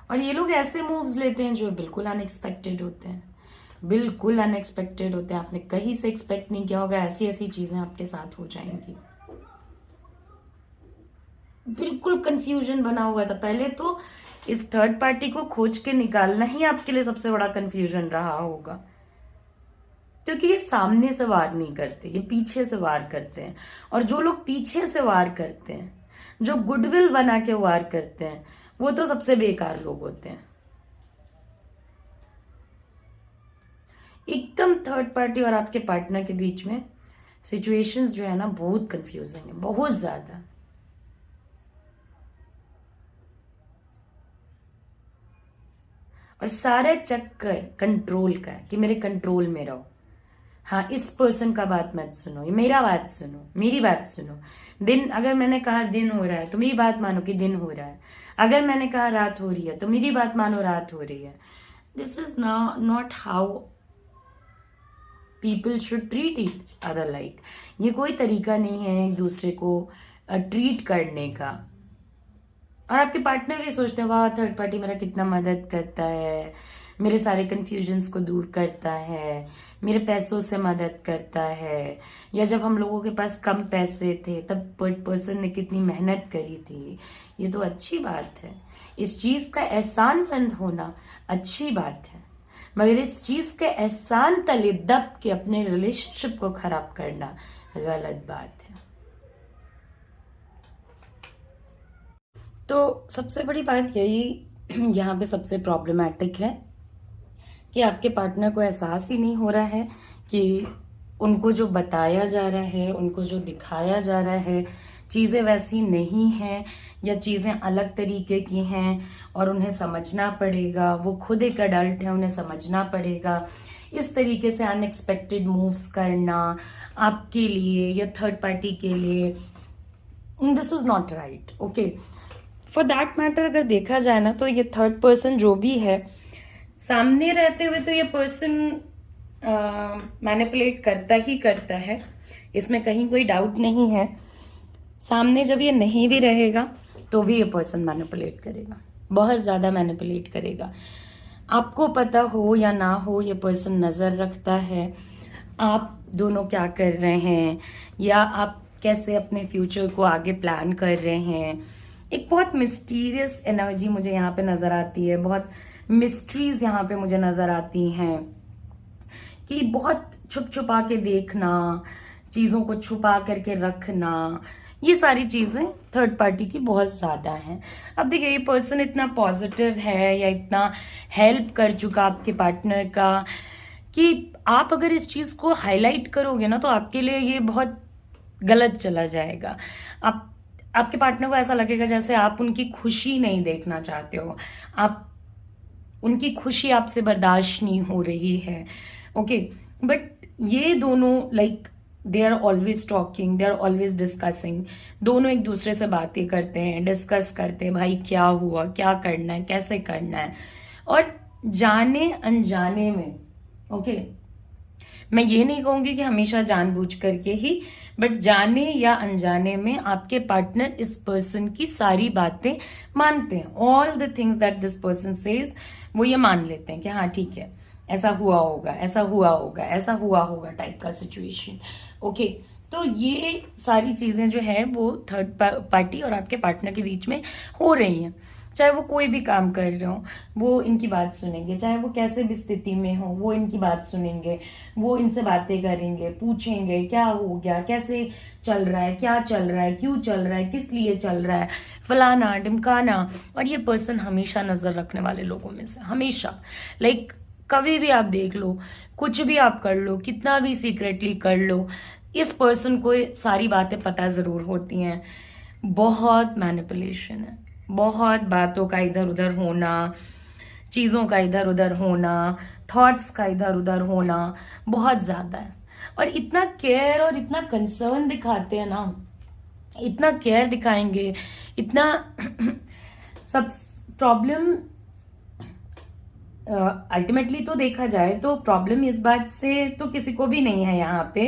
और ये लोग ऐसे मूव्स लेते हैं जो बिल्कुल अनएक्सपेक्टेड होते हैं, बिल्कुल अनएक्सपेक्टेड होते हैं। आपने कहीं से एक्सपेक्ट नहीं किया होगा, ऐसी ऐसी चीजें आपके साथ हो जाएंगी। बिल्कुल कंफ्यूजन बना हुआ था। पहले तो इस थर्ड पार्टी को खोज के निकालना ही आपके लिए सबसे बड़ा कंफ्यूजन रहा होगा, क्योंकि ये सामने से वार नहीं करते, ये पीछे से वार करते हैं। और जो लोग पीछे से वार करते हैं, जो गुडविल बना के वार करते हैं, वो तो सबसे बेकार लोग होते हैं। एकदम थर्ड पार्टी और आपके पार्टनर के बीच में सिचुएशंस जो है ना बहुत कंफ्यूजिंग है, बहुत ज्यादा। और सारा चक्कर कंट्रोल का है कि मेरे कंट्रोल में रहो। हाँ, इस पर्सन का बात मत सुनो, ये मेरा बात सुनो, मेरी बात सुनो। दिन अगर मैंने कहा दिन हो रहा है तो मेरी बात मानो कि दिन हो रहा है, अगर मैंने कहा रात हो रही है तो मेरी बात मानो रात हो रही है। This is not how people should treat each other. Like ये कोई तरीका नहीं है एक दूसरे को ट्रीट करने का। और आपके पार्टनर भी सोचते हैं वाह थर्ड पार्टी मेरा कितना मदद करता है, मेरे सारे कंफ्यूजन्स को दूर करता है, मेरे पैसों से मदद करता है, या जब हम लोगों के पास कम पैसे थे तब पर्सन ने कितनी मेहनत करी थी। ये तो अच्छी बात है, इस चीज का एहसानमंद होना अच्छी बात है, मगर इस चीज के एहसान तले दब के अपने रिलेशनशिप को खराब करना गलत बात है। तो सबसे बड़ी बात यही यहाँ पे सबसे प्रॉब्लमैटिक है कि आपके पार्टनर को एहसास ही नहीं हो रहा है कि उनको जो बताया जा रहा है, उनको जो दिखाया जा रहा है, चीज़ें वैसी नहीं हैं या चीज़ें अलग तरीके की हैं और उन्हें समझना पड़ेगा। वो खुद एक अडल्ट है, उन्हें समझना पड़ेगा। इस तरीके से अनएक्सपेक्टेड मूव्स करना आपके लिए या थर्ड पार्टी के लिए, this is not right. Okay, for that matter अगर देखा जाए ना तो ये थर्ड पर्सन जो भी है, सामने रहते हुए तो ये पर्सन मैनिपुलेट करता ही करता है, इसमें कहीं कोई डाउट नहीं है। सामने जब ये नहीं भी रहेगा तो भी ये पर्सन मैनिपुलेट करेगा, बहुत ज़्यादा मैनिपुलेट करेगा। आपको पता हो या ना हो, ये पर्सन नज़र रखता है आप दोनों क्या कर रहे हैं या आप कैसे अपने फ्यूचर को आगे प्लान कर रहे हैं। एक बहुत मिस्टीरियस एनर्जी मुझे यहाँ पे नज़र आती है, बहुत मिस्ट्रीज यहाँ पे मुझे नज़र आती हैं कि बहुत छुप छुपा के देखना, चीज़ों को छुपा करके रखना, ये सारी चीज़ें थर्ड पार्टी की बहुत ज़्यादा हैं। अब देखिए ये पर्सन इतना पॉजिटिव है या इतना हेल्प कर चुका आपके पार्टनर का कि आप अगर इस चीज़ को हाईलाइट करोगे ना तो आपके लिए ये बहुत गलत चला जाएगा। आपके पार्टनर को ऐसा लगेगा जैसे आप उनकी खुशी नहीं देखना चाहते हो, आप उनकी खुशी आपसे बर्दाश्त नहीं हो रही है। ओके, बट ये दोनों like they are always talking, they are always discussing. दोनों एक दूसरे से बातें करते हैं, डिस्कस करते हैं, भाई क्या हुआ, क्या करना है, कैसे करना है। और जाने अनजाने में, ओके, मैं ये नहीं कहूंगी कि हमेशा जानबूझ करके ही, बट जाने या अनजाने में आपके पार्टनर इस पर्सन की सारी बातें मानते हैं। All the things that this person says वो ये मान लेते हैं कि हाँ ठीक है, ऐसा हुआ होगा, ऐसा हुआ होगा, ऐसा हुआ होगा टाइप का सिचुएशन। ओके, तो ये सारी चीजें जो है वो थर्ड पार्टी और आपके पार्टनर के बीच में हो रही हैं। चाहे वो कोई भी काम कर रहे हो वो इनकी बात सुनेंगे, चाहे वो कैसे भी स्थिति में हो वो इनकी बात सुनेंगे, वो इनसे बातें करेंगे, पूछेंगे क्या हो गया, कैसे चल रहा है, क्या चल रहा है, क्यों चल रहा है, किस लिए चल रहा है, फलाना ढिमकाना। और ये पर्सन हमेशा नजर रखने वाले लोगों में से, हमेशा लाइक कभी भी आप देख लो, कुछ भी आप कर लो, कितना भी सीक्रेटली कर लो, इस पर्सन को सारी बातें पता जरूर होती हैं। बहुत मैनिपुलेशन है, बहुत बातों का इधर उधर होना, चीज़ों का इधर उधर होना, थॉट्स का इधर उधर होना बहुत ज़्यादा है। और इतना केयर और इतना कंसर्न दिखाते हैं ना, इतना केयर दिखाएंगे, इतना सब प्रॉब्लम अल्टीमेटली तो देखा जाए तो प्रॉब्लम इस बात से तो किसी को भी नहीं है यहाँ पे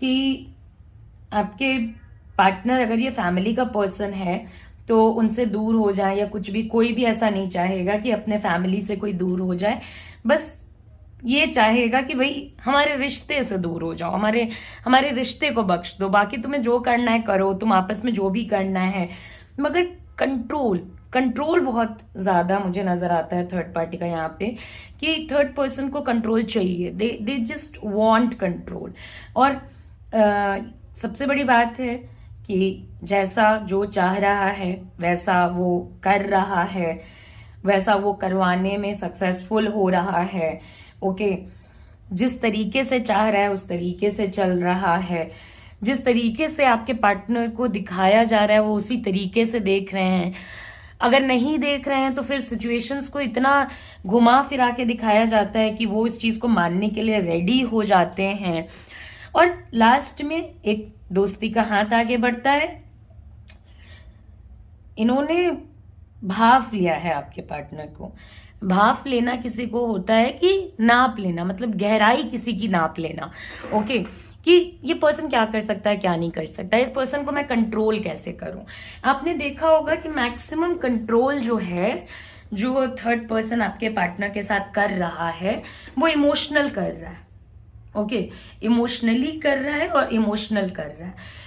कि आपके पार्टनर अगर ये फैमिली का पर्सन है तो उनसे दूर हो जाए या कुछ भी, कोई भी ऐसा नहीं चाहेगा कि अपने फैमिली से कोई दूर हो जाए। बस ये चाहेगा कि भाई हमारे रिश्ते से दूर हो जाओ, हमारे रिश्ते को बख्श दो, बाकी तुम्हें जो करना है करो, तुम आपस में जो भी करना है। मगर कंट्रोल बहुत ज्यादा मुझे नजर आता है थर्ड पार्टी का यहाँ पे, कि थर्ड पर्सन को कंट्रोल चाहिए, दे जस्ट वांट कंट्रोल। और सबसे बड़ी बात है कि जैसा जो चाह रहा है वैसा वो कर रहा है, वैसा वो करवाने में सक्सेसफुल हो रहा है। ओके, जिस तरीके से चाह रहा है उस तरीके से चल रहा है, जिस तरीके से आपके पार्टनर को दिखाया जा रहा है वो उसी तरीके से देख रहे हैं। अगर नहीं देख रहे हैं तो फिर सिचुएशंस को इतना घुमा फिरा के दिखाया जाता है कि वो इस चीज को मानने के लिए रेडी हो जाते हैं। और लास्ट में एक दोस्ती का हाथ आगे बढ़ता है। इन्होंने भाप लिया है आपके पार्टनर को। भाप लेना किसी को होता है कि नाप लेना, मतलब गहराई किसी की नाप लेना। ओके, कि ये पर्सन क्या कर सकता है, क्या नहीं कर सकता, इस पर्सन को मैं कंट्रोल कैसे करूं। आपने देखा होगा कि मैक्सिमम कंट्रोल जो है, जो थर्ड पर्सन आपके पार्टनर के साथ कर रहा है वो इमोशनल कर रहा है। ओके, इमोशनली कर रहा है और इमोशनल कर रहा है।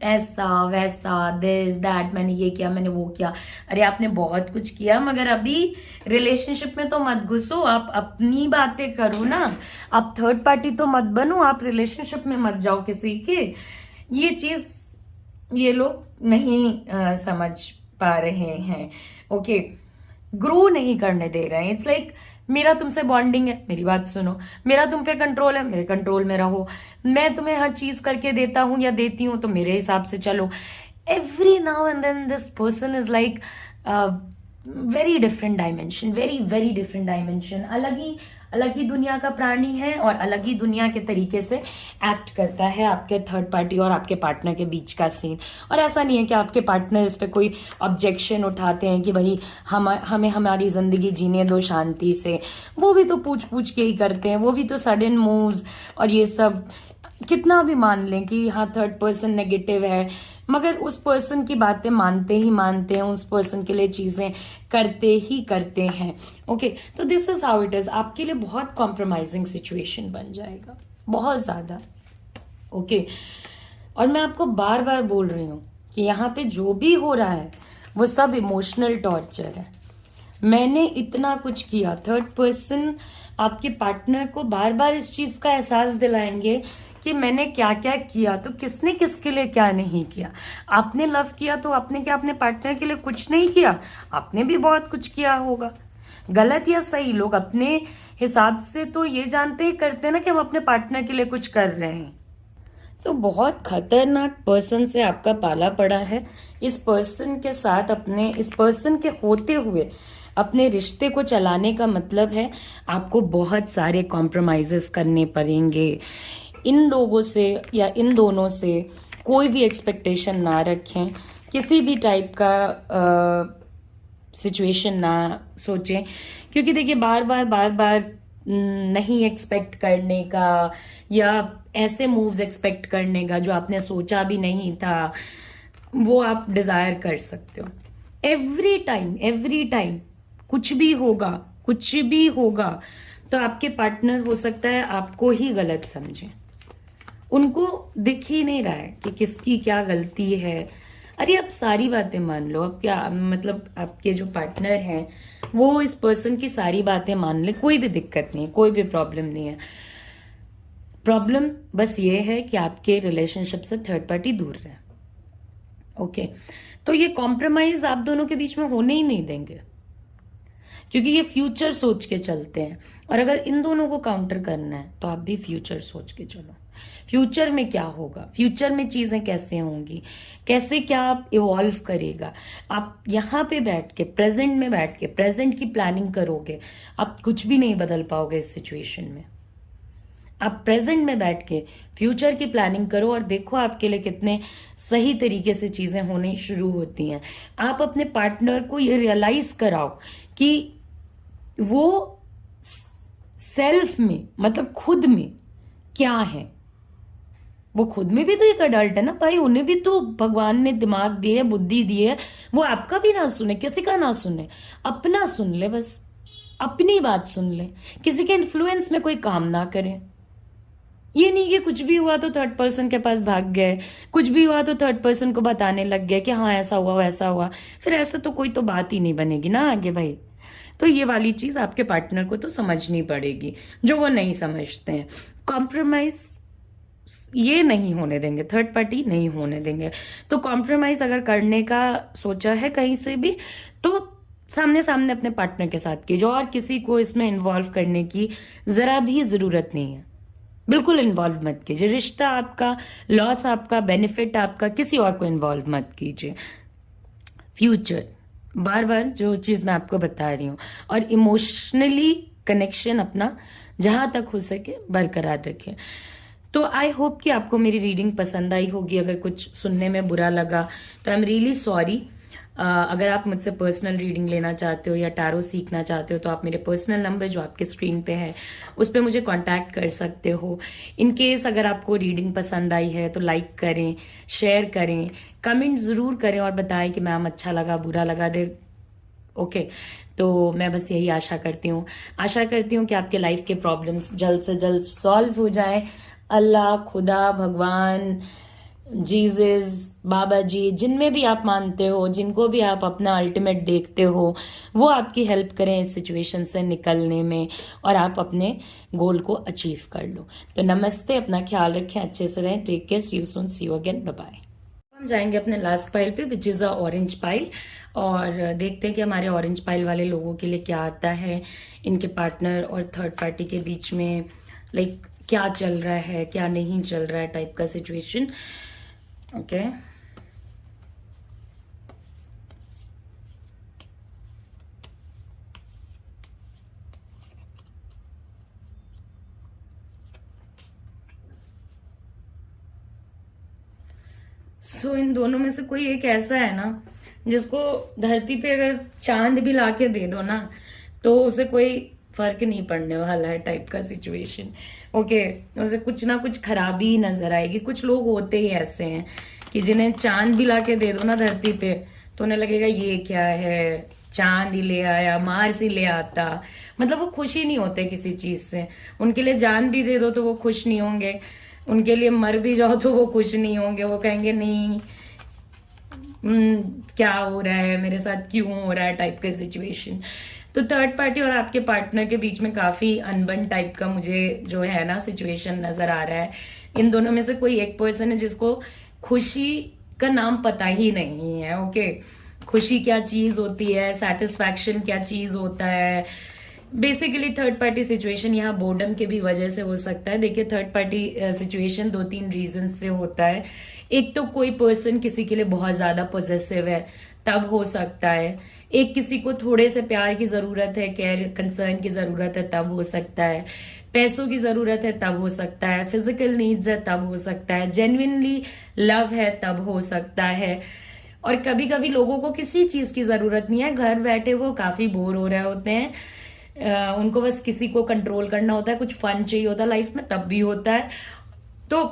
ऐसा वैसा, दिस दैट, मैंने ये किया, मैंने वो किया। अरे आपने बहुत कुछ किया, मगर अभी रिलेशनशिप में तो मत घुसो, आप अपनी बातें करो ना, आप थर्ड पार्टी तो मत बनो, आप रिलेशनशिप में मत जाओ किसी के। ये चीज ये लोग नहीं समझ पा रहे हैं। ओके, ग्रो नहीं करने दे रहे हैं। इट्स लाइक मेरा तुमसे बॉन्डिंग है, मेरी बात सुनो, मेरा तुम पे कंट्रोल है, मेरे कंट्रोल में रहो, मैं तुम्हें हर चीज करके देता हूं या देती हूं तो मेरे हिसाब से चलो। Every now and then this person is like very different dimension, very different dimension. अलग ही दुनिया का प्राणी है और अलग ही दुनिया के तरीके से एक्ट करता है आपके थर्ड पार्टी और आपके पार्टनर के बीच का सीन। और ऐसा नहीं है कि आपके पार्टनर इस पे कोई ऑब्जेक्शन उठाते हैं कि भाई हमें हमारी जिंदगी जीने दो शांति से। वो भी तो पूछ के ही करते हैं, वो भी तो सडन मूव्स और ये सब, कितना भी मान लें कि हाँ थर्ड पर्सन नेगेटिव है, मगर उस पर्सन की बातें मानते ही मानते हैं, उस पर्सन के लिए चीजें करते ही करते हैं। ओके, तो this is how it is. आपके लिए बहुत कॉम्प्रोमाइजिंग सिचुएशन बन जाएगा, बहुत ज्यादा। ओके, और मैं आपको बार बार बोल रही हूं कि यहाँ पे जो भी हो रहा है वो सब इमोशनल टॉर्चर है। मैंने इतना कुछ किया। थर्ड पर्सन आपके पार्टनर को बार बार इस चीज का एहसास दिलाएंगे कि मैंने क्या क्या किया, तो किसने किसके लिए क्या नहीं किया। आपने लव किया तो आपने क्या अपने पार्टनर के लिए कुछ नहीं किया? आपने भी बहुत कुछ किया होगा। गलत या सही, लोग अपने हिसाब से तो ये जानते ही करते हैं ना कि हम अपने पार्टनर के लिए कुछ कर रहे हैं। तो बहुत खतरनाक पर्सन से आपका पाला पड़ा है। इस पर्सन के साथ अपने, इस पर्सन के होते हुए अपने रिश्ते को चलाने का मतलब है आपको बहुत सारे कॉम्प्रोमाइजेस करने पड़ेंगे। इन लोगों से या इन दोनों से कोई भी एक्सपेक्टेशन ना रखें, किसी भी टाइप का सिचुएशन ना सोचें, क्योंकि देखिए बार बार नहीं एक्सपेक्ट करने का या ऐसे मूव्स एक्सपेक्ट करने का जो आपने सोचा भी नहीं था, वो आप डिजायर कर सकते हो। एवरी टाइम कुछ भी होगा तो आपके पार्टनर हो सकता है आपको ही गलत समझे। उनको दिख ही नहीं रहा है कि किसकी क्या गलती है। अरे आप सारी बातें मान लो। अब क्या मतलब, आपके जो पार्टनर हैं वो इस पर्सन की सारी बातें मान ले, कोई भी दिक्कत नहीं है, कोई भी प्रॉब्लम नहीं है। प्रॉब्लम बस ये है कि आपके रिलेशनशिप से थर्ड पार्टी दूर रहे। ओके, तो ये कॉम्प्रोमाइज आप दोनों के बीच में होने ही नहीं देंगे, क्योंकि ये फ्यूचर सोच के चलते हैं। और अगर इन दोनों को काउंटर करना है तो आप भी फ्यूचर सोच के चलो। फ्यूचर में क्या होगा, फ्यूचर में चीजें कैसे होंगी, कैसे क्या आप इवॉल्व करेगा। आप यहाँ पे बैठ के, प्रेजेंट में बैठ के प्रेजेंट की प्लानिंग करोगे, आप कुछ भी नहीं बदल पाओगे इस सिचुएशन में। आप प्रेजेंट में बैठ के फ्यूचर की प्लानिंग करो और देखो आपके लिए कितने सही तरीके से चीजें होनी शुरू होती हैं। आप अपने पार्टनर को ये रियलाइज कराओ कि वो सेल्फ में, मतलब खुद में क्या है। वो खुद में भी तो एक अडल्ट है ना भाई, उन्हें भी तो भगवान ने दिमाग दिए, बुद्धि दी है। वो आपका भी ना सुने, किसी का ना सुने, अपना सुन ले, बस अपनी बात सुन ले, किसी के इन्फ्लुएंस में कोई काम ना करे। ये नहीं कि कुछ भी हुआ तो थर्ड पर्सन के पास भाग गए, कुछ भी हुआ तो थर्ड पर्सन को बताने लग गए कि हाँ ऐसा हुआ वैसा हुआ। फिर ऐसा तो कोई तो बात ही नहीं बनेगी ना आगे भाई। तो ये वाली चीज आपके पार्टनर को तो समझनी पड़ेगी, जो वो नहीं समझते हैं। कॉम्प्रोमाइज ये नहीं होने देंगे, थर्ड पार्टी नहीं होने देंगे। तो कॉम्प्रोमाइज अगर करने का सोचा है कहीं से भी, तो सामने सामने अपने पार्टनर के साथ कीजिए, और किसी को इसमें इन्वॉल्व करने की जरा भी जरूरत नहीं है। बिल्कुल इन्वॉल्व मत कीजिए। रिश्ता आपका, लॉस आपका, बेनिफिट आपका, किसी और को इन्वॉल्व मत कीजिए। फ्यूचर, बार बार जो चीज मैं आपको बता रही हूँ, और इमोशनली कनेक्शन अपना जहां तक हो सके बरकरार रखें। तो आई होप कि आपको मेरी रीडिंग पसंद आई होगी। अगर कुछ सुनने में बुरा लगा तो आई एम रियली सॉरी। अगर आप मुझसे पर्सनल रीडिंग लेना चाहते हो या टैरो सीखना चाहते हो तो आप मेरे पर्सनल नंबर जो आपके स्क्रीन पे है उस पर मुझे कांटेक्ट कर सकते हो। इन केस अगर आपको रीडिंग पसंद आई है तो लाइक करें, शेयर करें, कमेंट ज़रूर करें और बताएं कि मैम अच्छा लगा, बुरा लगा दे। ओके, तो मैं बस यही आशा करती हूँ कि आपके लाइफ के प्रॉब्लम्स जल्द से जल्द सॉल्व हो जाएं। अल्लाह, खुदा, भगवान, जीसस, बाबा जी, जिनमें भी आप मानते हो, जिनको भी आप अपना अल्टीमेट देखते हो, वो आपकी हेल्प करें इस सिचुएशन से निकलने में और आप अपने गोल को अचीव कर लो। तो नमस्ते, अपना ख्याल रखें, अच्छे से रहें, take care, see you soon, see you again, bye bye. हम जाएंगे अपने लास्ट पाइल पे, which is a orange pile, और देखते हैं कि हमारे ऑरेंज पाइल वाले लोगों के लिए क्या आता है। इनके पार्टनर और थर्ड पार्टी के बीच में लाइक क्या चल रहा है, क्या नहीं चल रहा है टाइप का सिचुएशन। ओके, सो इन दोनों में से कोई एक ऐसा है ना जिसको धरती पे अगर चांद भी लाके दे दो ना तो उसे कोई फर्क नहीं पड़ने वाला है टाइप का सिचुएशन। ओके, उसे कुछ ना कुछ खराबी ही नजर आएगी। कुछ लोग होते ही ऐसे हैं कि जिन्हें चांद भी लाके दे दो ना धरती पे तो उन्हें लगेगा ये क्या है, चांद ही ले आया, मार्स ही ले आता। मतलब वो खुश ही नहीं होते किसी चीज से। उनके लिए जान भी दे दो तो वो खुश नहीं होंगे, उनके लिए मर भी जाओ तो वो खुश नहीं होंगे। वो कहेंगे नहीं, क्या हो रहा है मेरे साथ, क्यों हो रहा है टाइप का सिचुएशन। तो थर्ड पार्टी और आपके पार्टनर के बीच में काफी अनबन टाइप का मुझे जो है ना सिचुएशन नजर आ रहा है। इन दोनों में से कोई एक पर्सन है जिसको खुशी का नाम पता ही नहीं है। ओके, खुशी क्या चीज होती है, सेटिस्फैक्शन क्या चीज होता है। बेसिकली थर्ड पार्टी सिचुएशन यहाँ बोर्डम के भी वजह से हो सकता है। देखिए, थर्ड पार्टी सिचुएशन 2-3 रीजन से होता है। एक तो कोई पर्सन किसी के लिए बहुत ज्यादा पॉजिटिव है, तब हो सकता है। एक किसी को थोड़े से प्यार की जरूरत है, केयर कंसर्न की जरूरत है, तब हो सकता है। पैसों की जरूरत है, तब हो सकता है। फिजिकल नीड्स है, तब हो सकता है। जेन्युइनली लव है, तब हो सकता है। और कभी कभी लोगों को किसी चीज की जरूरत नहीं है, घर बैठे वो काफी बोर हो रहे होते हैं, उनको बस किसी को कंट्रोल करना होता है, कुछ फन चाहिए होता है लाइफ में, तब भी होता है। तो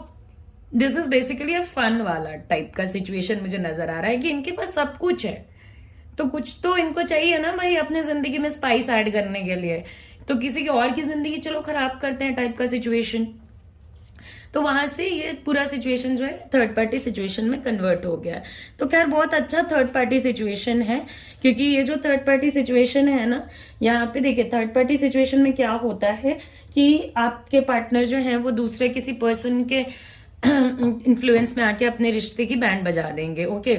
this is basically a fun वाला टाइप का सिचुएशन मुझे नजर आ रहा है कि इनके पास सब कुछ है, तो कुछ तो इनको चाहिए ना भाई अपने जिंदगी में स्पाइस ऐड करने के लिए। तो किसी की और की जिंदगी चलो खराब करते हैं टाइप का सिचुएशन। तो वहां से ये पूरा सिचुएशन जो है थर्ड पार्टी सिचुएशन में कन्वर्ट हो गया। तो खैर बहुत अच्छा थर्ड पार्टी सिचुएशन है, क्योंकि ये जो थर्ड पार्टी सिचुएशन है ना, यहाँ पे देखिए थर्ड पार्टी सिचुएशन में क्या होता है कि आपके पार्टनर जो है वो दूसरे किसी पर्सन के इन्फ्लुएंस में आके अपने रिश्ते की बैंड बजा देंगे। ओके,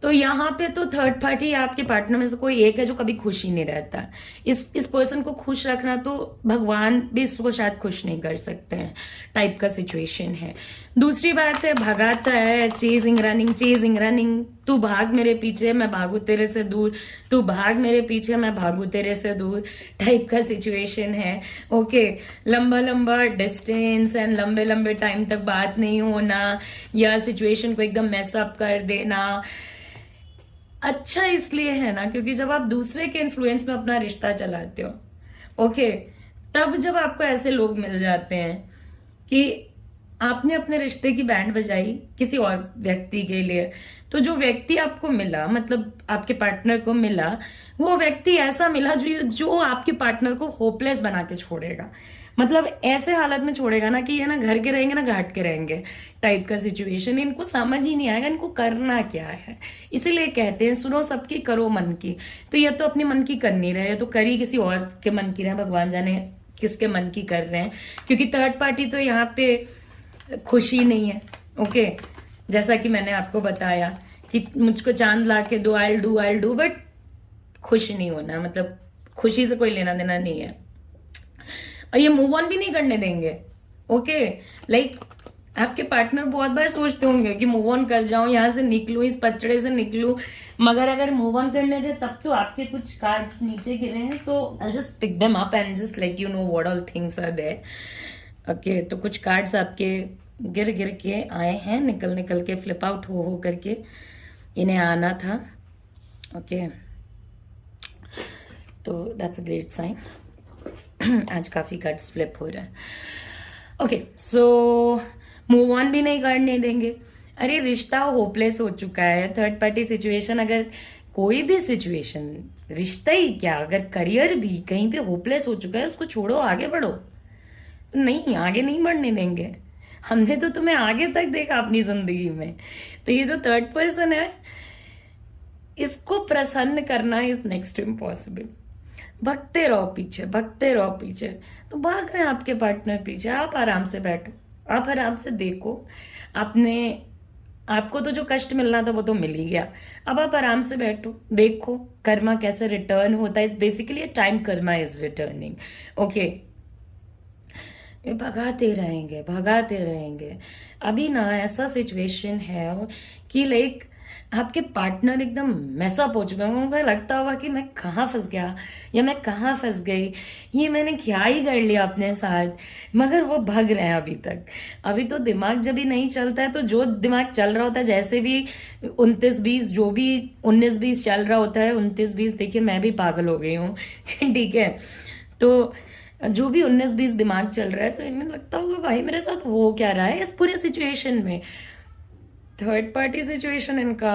तो यहाँ पे तो थर्ड पार्टी आपके पार्टनर में से कोई एक है जो कभी खुश ही नहीं रहता। इस पर्सन को खुश रखना तो भगवान भी इसको शायद खुश नहीं कर सकते हैं टाइप का सिचुएशन है। दूसरी बात है, भगाता है, चेजिंग रनिंग, तू भाग मेरे पीछे मैं भागू तेरे से दूर, तू भाग मेरे पीछे मैं भागू तेरे से दूर टाइप का सिचुएशन है। ओके, लंबा डिस्टेंस एंड लंबे टाइम तक बात नहीं होना, या सिचुएशन को एकदम मैसअप कर देना। अच्छा इसलिए है ना क्योंकि जब आप दूसरे के इन्फ्लुएंस में अपना रिश्ता चलाते हो, ओके, तब जब आपको ऐसे लोग मिल जाते हैं कि आपने अपने रिश्ते की बैंड बजाई किसी और व्यक्ति के लिए, तो जो व्यक्ति आपको मिला, मतलब आपके पार्टनर को मिला, वो व्यक्ति ऐसा मिला जो आपके पार्टनर को होपलेस बना के छोड़ेगा। मतलब ऐसे हालत में छोड़ेगा ना कि ये ना घर के रहेंगे ना घाट के रहेंगे टाइप का सिचुएशन। इनको समझ ही नहीं आएगा इनको करना क्या है। इसीलिए कहते हैं सुनो सबकी करो मन की। तो ये तो अपने मन की कर नहीं रहे, तो करी किसी और के मन की रहे, भगवान जाने किसके मन की कर रहे हैं, क्योंकि थर्ड पार्टी तो यहाँ पे खुशी नहीं है। ओके, जैसा कि मैंने आपको बताया कि मुझको चांद ला के दो, आई डू, बट खुश नहीं होना, मतलब खुशी से कोई लेना देना नहीं है, और ये मूव ऑन भी नहीं करने देंगे। ओके, लाइक आपके पार्टनर बहुत बार सोचते होंगे कि मूव ऑन कर जाऊं, यहां से निकलूं, इस पचड़े से निकलूं, मगर अगर मूव ऑन करने दे तब तो आपके कुछ कार्ड्स नीचे गिरे हैं, तो I just pick them up and just let you know what all things are there. Okay, तो कुछ कार्ड्स आपके गिर के आए हैं, निकल के फ्लिप आउट हो करके इन्हें आना था। ओके, तो दैट्स अ ग्रेट साइन। आज काफी कार्ड्स फ्लिप हो रहा है। ओके, सो मूव ऑन भी नहीं करने देंगे। अरे रिश्ता होपलेस हो चुका है, थर्ड पार्टी सिचुएशन, अगर कोई भी सिचुएशन, रिश्ता ही क्या, अगर करियर भी कहीं पे होपलेस हो चुका है, उसको छोड़ो, आगे बढ़ो। नहीं, आगे नहीं बढ़ने देंगे। हमने तो तुम्हें आगे तक देखा अपनी जिंदगी में। तो ये जो थर्ड पर्सन है, इसको प्रसन्न करना इज नेक्स्ट इम्पॉसिबल। भगते रहो पीछे, तो भाग रहे हैं आपके पार्टनर पीछे। आप आराम से बैठो, आप आराम से देखो, आपको तो जो कष्ट मिलना था वो तो मिल ही गया। अब आप आराम से बैठो, देखो कर्मा कैसे रिटर्न होता है। It's basically a time Karma is returning. Okay, भगाते रहेंगे। अभी ना ऐसा सिचुएशन है कि लाइक आपके पार्टनर एकदम मैसअप हो चुका है, उनको लगता होगा कि मैं कहाँ फंस गया या मैं कहाँ फंस गई, ये मैंने क्या ही कर लिया अपने साथ, मगर वो भग रहे हैं अभी तक। अभी तो दिमाग जब भी नहीं चलता है, तो जो दिमाग चल रहा होता है, जैसे भी 29-20 जो भी 19-20 चल रहा होता है, 29-20 देखिए मैं भी पागल हो गई हूँ ठीक है, तो जो भी 19-20 दिमाग चल रहा है, तो इन्हें लगता होगा भाई मेरे साथ हो क्या रहा है इस पूरे सिचुएशन में। थर्ड पार्टी सिचुएशन इनका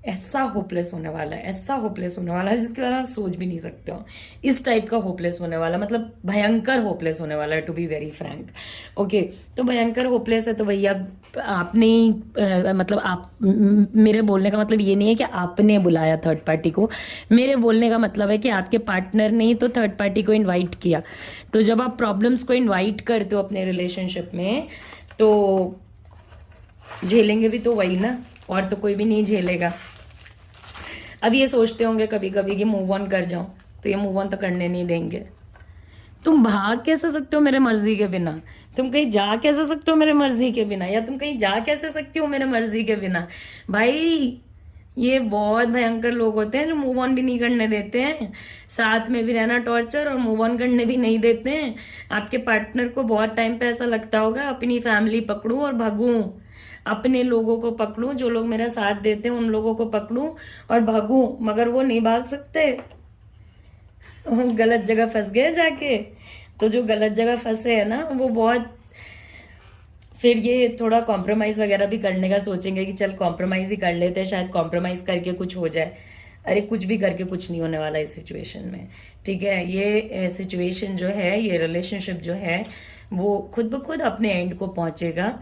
ऐसा होपलेस होने वाला है, ऐसा होपलेस होने वाला है जिसके बारे में आप सोच भी नहीं सकते हो। इस टाइप का होपलेस होने वाला, मतलब भयंकर होपलेस होने वाला है, to be very frank. Okay, तो भयंकर होपलेस है तो भैया आपने मतलब आप मेरे बोलने का मतलब ये नहीं है कि आपने बुलाया थर्ड पार्टी को। मेरे बोलने का मतलब है कि आपके पार्टनर ने ही तो थर्ड पार्टी को इन्वाइट किया। तो जब आप प्रॉब्लम्स को इन्वाइट करते हो अपने रिलेशनशिप में, तो झेलेंगे भी तो वही ना, और तो कोई भी नहीं झेलेगा। अब ये सोचते होंगे कभी कभी कि मूव ऑन कर जाऊं, तो ये मूव ऑन तो करने नहीं देंगे। तुम भाग कैसे सकते हो मेरे मर्जी के बिना? तुम कहीं जा कैसे सकते हो मेरे मर्जी के बिना? या तुम कहीं जा कैसे सकती हो मेरे मर्जी के बिना? भाई ये बहुत भयंकर लोग होते हैं जो मूव ऑन भी नहीं करने देते हैं, साथ में भी रहना टॉर्चर और मूव ऑन करने भी नहीं देते हैं। आपके पार्टनर को बहुत टाइम पे ऐसा लगता होगा अपनी फैमिली पकड़ूं और भागूं, अपने लोगों को पकड़ूं, जो लोग मेरा साथ देते हैं उन लोगों को पकड़ूं और भागूं, मगर वो नहीं भाग सकते, गलत जगह फंस गए जाके। तो जो गलत जगह फंसे है ना, वो बहुत फिर ये थोड़ा कॉम्प्रोमाइज वगैरह भी करने का सोचेंगे कि चल कॉम्प्रोमाइज ही कर लेते हैं, शायद कॉम्प्रोमाइज करके कुछ हो जाए। अरे कुछ भी करके कुछ नहीं होने वाला इस सिचुएशन में, ठीक है? ये सिचुएशन जो है, ये रिलेशनशिप जो है, वो खुद ब खुद अपने एंड को पहुंचेगा।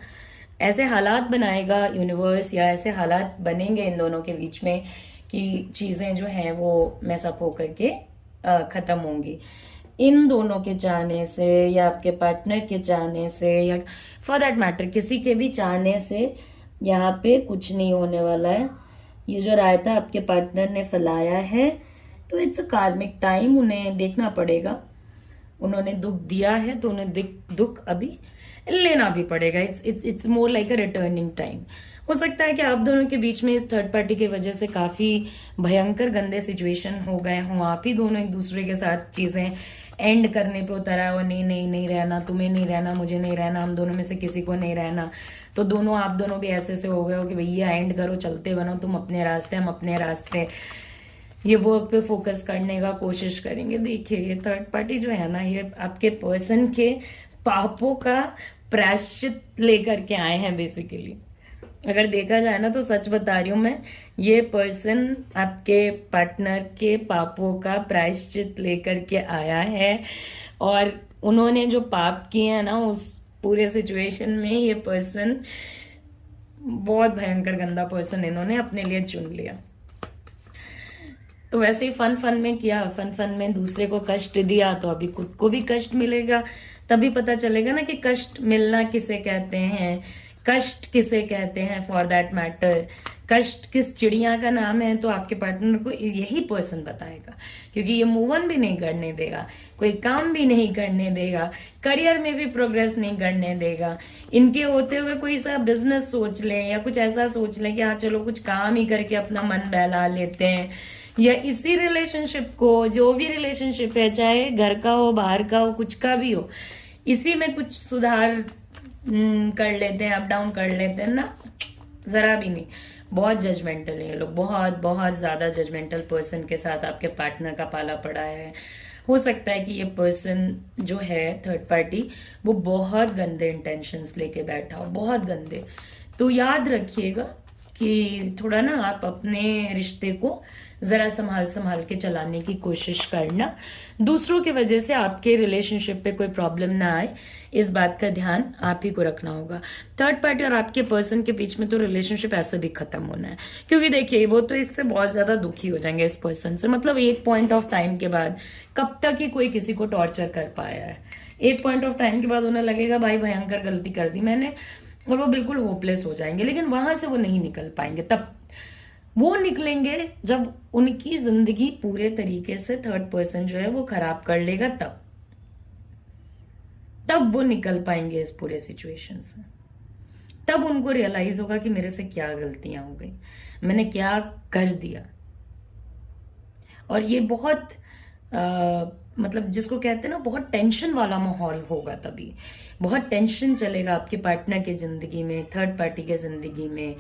ऐसे हालात बनाएगा यूनिवर्स, या ऐसे हालात बनेंगे इन दोनों के बीच में कि चीज़ें जो हैं वो मैसअप होकर के ख़त्म होंगी। इन दोनों के चाहने से, या आपके पार्टनर के चाहने से, या फॉर दैट मैटर किसी के भी चाहने से यहाँ पे कुछ नहीं होने वाला है। ये जो रायता आपके पार्टनर ने फैलाया है, तो इट्स अ कार्मिक टाइम, उन्हें देखना पड़ेगा। उन्होंने दुख दिया है तो उन्हें दुख अभी लेना भी पड़ेगा। It's more like a returning time. हो सकता है कि आप दोनों के बीच में इस थर्ड पार्टी की वजह से काफी भयंकर गंदे सिचुएशन हो गए हों, आप ही दोनों एक दूसरे के साथ चीजें एंड करने पे उतर आए हो, नहीं नहीं नहीं रहना, तुम्हें नहीं रहना, मुझे नहीं रहना, हम दोनों में से किसी को नहीं रहना। तो आप दोनों भी ऐसे से हो गए हो कि भैया एंड करो, चलते बनो, तुम अपने रास्ते हम अपने रास्ते, ये वर्क पे फोकस करने का कोशिश करेंगे। देखिए ये थर्ड पार्टी जो है ना, ये आपके पर्सन के पापों का प्रायश्चित लेकर के आए हैं बेसिकली। अगर देखा जाए ना, तो सच बता रही हूँ मैं, ये पर्सन आपके पार्टनर के पापों का प्रायश्चित लेकर के आया है। और उन्होंने जो पाप किए हैं ना, उस पूरे सिचुएशन में ये पर्सन बहुत भयंकर गंदा पर्सन इन्होंने अपने लिए चुन लिया। तो वैसे ही फन में किया, फन में दूसरे को कष्ट दिया, तो अभी खुद को भी कष्ट मिलेगा। तभी पता चलेगा ना कि कष्ट मिलना किसे कहते हैं, कष्ट किसे कहते हैं। फॉर दैट मैटर कष्ट किस चिड़िया का नाम है, तो आपके पार्टनर को यही पर्सन बताएगा, क्योंकि ये मूव ऑन भी नहीं करने देगा, कोई काम भी नहीं करने देगा, करियर में भी प्रोग्रेस नहीं करने देगा। इनके होते हुए कोई सा बिजनेस सोच लें या कुछ ऐसा सोच लें कि हाँ चलो कुछ काम ही करके अपना मन बहला लेते हैं, या इसी रिलेशनशिप को, जो भी रिलेशनशिप है, चाहे घर का हो, बाहर का हो, कुछ का भी हो, इसी में कुछ सुधार कर लेते हैं, अप डाउन कर लेते हैं ना, जरा भी नहीं। बहुत जजमेंटल है ये लोग, बहुत बहुत ज्यादा जजमेंटल पर्सन के साथ आपके पार्टनर का पाला पड़ा है। हो सकता है कि ये पर्सन जो है थर्ड पार्टी, वो बहुत गंदे इंटेंशंस लेके बैठा हो, बहुत गंदे। तो याद रखिएगा कि थोड़ा ना आप अपने रिश्ते को जरा संभाल के चलाने की कोशिश करना, दूसरों की वजह से आपके रिलेशनशिप पे कोई प्रॉब्लम ना आए, इस बात का ध्यान आप ही को रखना होगा। थर्ड पार्टी और आपके पर्सन के बीच में तो रिलेशनशिप ऐसे भी खत्म होना है, क्योंकि देखिए वो तो इससे बहुत ज्यादा दुखी हो जाएंगे इस पर्सन से। मतलब एक पॉइंट ऑफ टाइम के बाद, कब तक ही कोई किसी को टॉर्चर कर पाया है, एक पॉइंट ऑफ टाइम के बाद उन्हें लगेगा भाई भयंकर गलती कर दी मैंने, और वो बिल्कुल होपलेस हो जाएंगे। लेकिन वहां से वो नहीं निकल पाएंगे, तब वो निकलेंगे जब उनकी जिंदगी पूरे तरीके से थर्ड पर्सन जो है वो खराब कर लेगा, तब वो निकल पाएंगे इस पूरे सिचुएशन से। तब उनको रियलाइज होगा कि मेरे से क्या गलतियां हो गई, मैंने क्या कर दिया। और ये बहुत मतलब जिसको कहते हैं ना, बहुत टेंशन वाला माहौल होगा, तभी बहुत टेंशन चलेगा आपके पार्टनर की जिंदगी में, थर्ड पार्टी के जिंदगी में।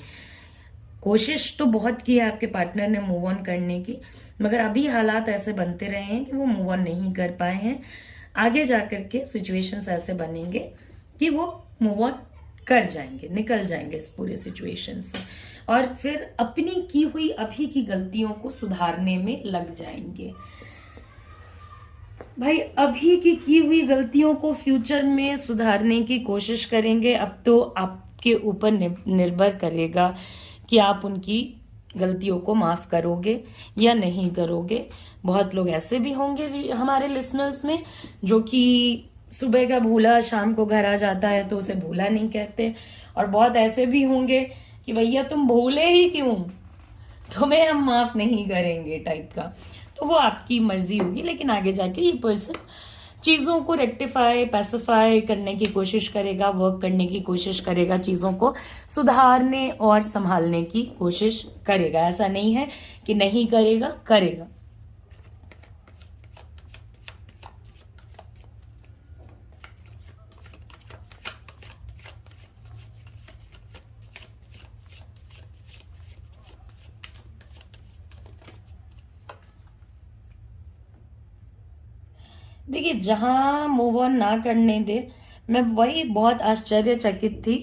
कोशिश तो बहुत की है आपके पार्टनर ने मूव ऑन करने की, मगर अभी हालात ऐसे बनते रहे हैं कि वो मूव ऑन नहीं कर पाए हैं। आगे जाकर के सिचुएशंस ऐसे बनेंगे कि वो मूव ऑन कर जाएंगे, निकल जाएंगे इस पूरे सिचुएशन से, और फिर अपनी की हुई अभी की गलतियों को सुधारने में लग जाएंगे। भाई अभी की हुई गलतियों को फ्यूचर में सुधारने की कोशिश करेंगे। अब तो आपके ऊपर निर्भर करेगा कि आप उनकी गलतियों को माफ करोगे या नहीं करोगे। बहुत लोग ऐसे भी होंगे हमारे लिसनर्स में जो कि सुबह का भूला शाम को घर आ जाता है तो उसे भूला नहीं कहते, और बहुत ऐसे भी होंगे कि भैया तुम भूले ही क्यों, तुम्हें हम माफ नहीं करेंगे टाइप का। तो वो आपकी मर्जी होगी, लेकिन आगे जाके ये पर्सन चीज़ों को रेक्टिफाई पैसिफाई करने की कोशिश करेगा, वर्क करने की कोशिश करेगा, चीज़ों को सुधारने और संभालने की कोशिश करेगा। ऐसा नहीं है कि नहीं करेगा, करेगा। देखिए, जहाँ मूव ऑन ना करने दे, मैं वही बहुत आश्चर्यचकित थी।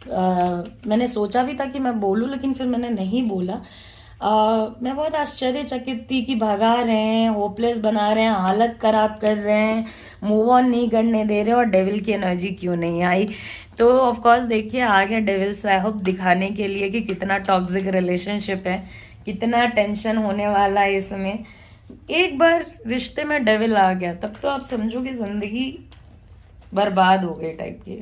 मैंने सोचा भी था कि मैं बोलूं, लेकिन फिर मैंने नहीं बोला। मैं बहुत आश्चर्यचकित थी कि भगा रहे हैं, होपलेस बना रहे हैं, हालत खराब कर रहे हैं, मूव ऑन नहीं करने दे रहे, और डेविल की एनर्जी क्यों नहीं आई। तो ऑफ कोर्स देखिए आ गया डेविल साहब दिखाने के लिए कि कितना टॉक्सिक रिलेशनशिप है, कितना टेंशन होने वाला है इसमें। एक बार रिश्ते में डेविल आ गया तब तो आप समझो कि जिंदगी बर्बाद हो गई टाइप की,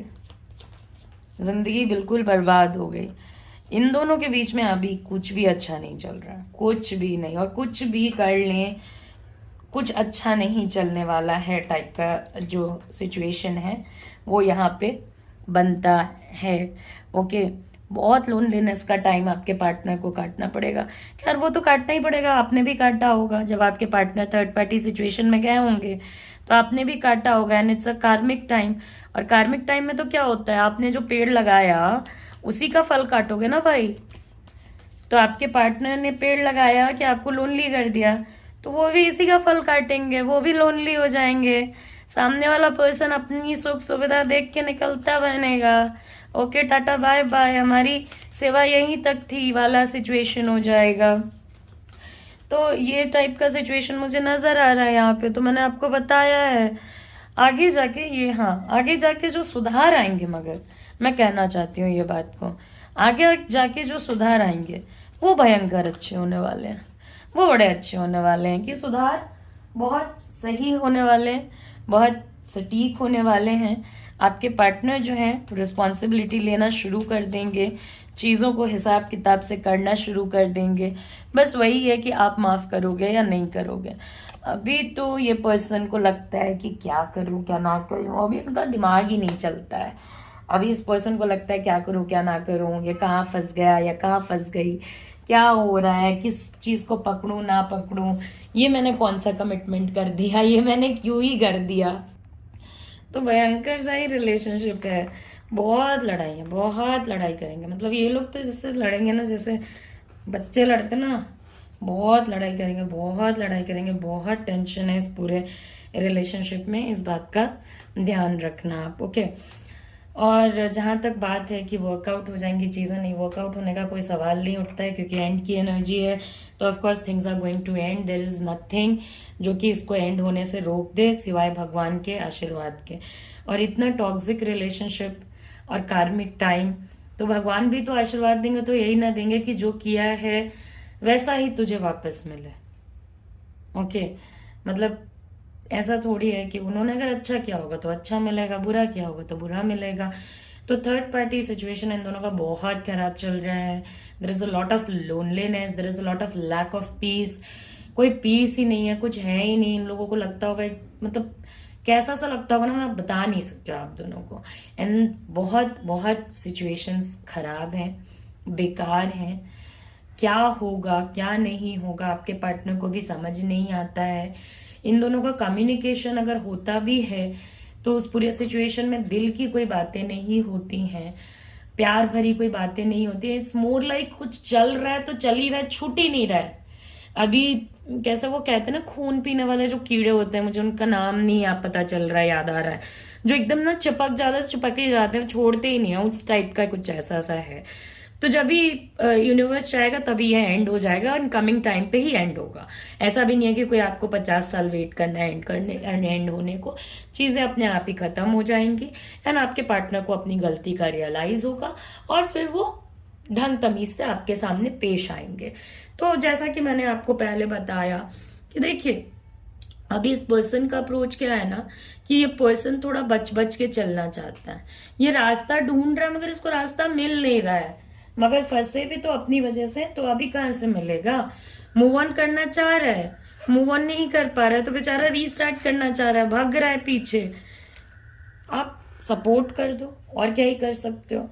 जिंदगी बिल्कुल बर्बाद हो गई। इन दोनों के बीच में अभी कुछ भी अच्छा नहीं चल रहा, कुछ भी नहीं, और कुछ भी कर लें कुछ अच्छा नहीं चलने वाला है टाइप का जो सिचुएशन है वो यहाँ पे बनता है। ओके, बहुत लोनलीनेस का टाइम आपके पार्टनर को काटना पड़ेगा। खैर वो तो काटना ही पड़ेगा, आपने भी काटा होगा जब आपके पार्टनर थर्ड पार्टी सिचुएशन में गए होंगे तो आपने भी काटा होगा, एंड इट्स अ कार्मिक टाइम। और कार्मिक टाइम में तो क्या होता है, आपने जो पेड़ लगाया उसी का फल काटोगे ना भाई। तो आपके पार्टनर ने पेड़ लगाया कि आपको लोनली कर दिया, तो वो भी इसी का फल काटेंगे, वो भी लोनली हो जाएंगे। सामने वाला पर्सन अपनी सुख सुविधा देख के निकलता बनेगा, ओके टाटा बाय बाय, हमारी सेवा यहीं तक थी वाला सिचुएशन हो जाएगा। तो ये टाइप का सिचुएशन मुझे नजर आ रहा है यहाँ पे, तो मैंने आपको बताया है। आगे जाके ये, हाँ आगे जाके जो सुधार आएंगे, मगर मैं कहना चाहती हूँ ये बात को, आगे जाके जो सुधार आएंगे वो भयंकर अच्छे होने वाले हैं, वो बड़े अच्छे होने वाले हैं कि सुधार बहुत सही होने वाले हैं, बहुत सटीक होने वाले हैं। आपके पार्टनर जो हैं रिस्पॉन्सिबिलिटी लेना शुरू कर देंगे, चीज़ों को हिसाब किताब से करना शुरू कर देंगे। बस वही है कि आप माफ़ करोगे या नहीं करोगे। अभी तो ये पर्सन को लगता है कि क्या करूं क्या ना करूं, अभी उनका दिमाग ही नहीं चलता है। अभी इस पर्सन को लगता है क्या करूं क्या ना करूं, ये कहाँ फंस गया या कहाँ फंस गई, क्या हो रहा है, किस चीज़ को पकड़ूं ना पकड़ूं, ये मैंने कौन सा कमिटमेंट कर दिया, ये मैंने क्यों ही कर दिया। तो भयंकर सा ही रिलेशनशिप है, बहुत लड़ाई है, बहुत लड़ाई करेंगे। मतलब ये लोग तो जैसे लड़ेंगे ना, जैसे बच्चे लड़ते ना, बहुत लड़ाई करेंगे, बहुत लड़ाई करेंगे। बहुत टेंशन है इस पूरे रिलेशनशिप में, इस बात का ध्यान रखना आप। ओके, और जहाँ तक बात है कि वर्कआउट हो जाएंगी चीज़ें, नहीं वर्कआउट होने का कोई सवाल नहीं उठता है, क्योंकि एंड की एनर्जी है। तो of course things are going to end, there is nothing जो कि इसको एंड होने से रोक दे सिवाय भगवान के आशीर्वाद के। और इतना टॉक्सिक रिलेशनशिप और कार्मिक टाइम, तो भगवान भी तो आशीर्वाद देंगे, तो यही ना देंगे कि जो किया है वैसा ही तुझे वापस मिले। ओके, मतलब ऐसा थोड़ी है कि उन्होंने अगर अच्छा किया होगा तो अच्छा मिलेगा, बुरा किया होगा तो बुरा मिलेगा। तो थर्ड पार्टी सिचुएशन इन दोनों का बहुत खराब चल रहा है। There is a lot of loneliness, there is a lot of lack of peace, कोई पीस ही नहीं है, कुछ है ही नहीं। इन लोगों को लगता होगा, मतलब कैसा सा लगता होगा ना, मैं बता नहीं सकती आप दोनों को। एंड बहुत बहुत सिचुएशंस खराब हैं, बेकार हैं। क्या होगा क्या नहीं होगा आपके पार्टनर को भी समझ नहीं आता है। इन दोनों का कम्युनिकेशन अगर होता भी है तो उस पूरे सिचुएशन में दिल की कोई बातें नहीं होती हैं, प्यार भरी कोई बातें नहीं होती। इट्स मोर लाइक कुछ चल रहा है तो चल ही रहा है, छूट ही नहीं रहा है। अभी कैसे वो कहते हैं ना, खून पीने वाले जो कीड़े होते हैं, मुझे उनका नाम नहीं आप पता चल रहा है, याद आ रहा है, जो एकदम ना चिपक जाते चिपके जाते हैं, छोड़ते ही नहीं है, उस टाइप का कुछ ऐसा सा है। तो जब भी यूनिवर्स चाहेगा तभी ये एंड हो जाएगा, और कमिंग टाइम पे ही एंड होगा। ऐसा भी नहीं है कि कोई आपको 50 साल वेट करना है एंड होने को। चीज़ें अपने आप ही खत्म हो जाएंगी, एंड आपके पार्टनर को अपनी गलती का रियलाइज होगा, और फिर वो ढंग तमीज से आपके सामने पेश आएंगे। तो जैसा कि मैंने आपको पहले बताया कि देखिए, अभी इस पर्सन का अप्रोच क्या है ना, कि ये पर्सन थोड़ा बच बच के चलना चाहता है। ये रास्ता ढूंढ रहा है, मगर इसको रास्ता मिल नहीं रहा है, मगर फंसे भी तो अपनी वजह से, तो अभी कहाँ से मिलेगा। मूव ऑन करना चाह रहा है, मूव ऑन नहीं कर पा रहा है, तो बेचारा रीस्टार्ट करना चाह रहा है, भाग रहा है पीछे। आप सपोर्ट कर दो, और क्या ही कर सकते हो।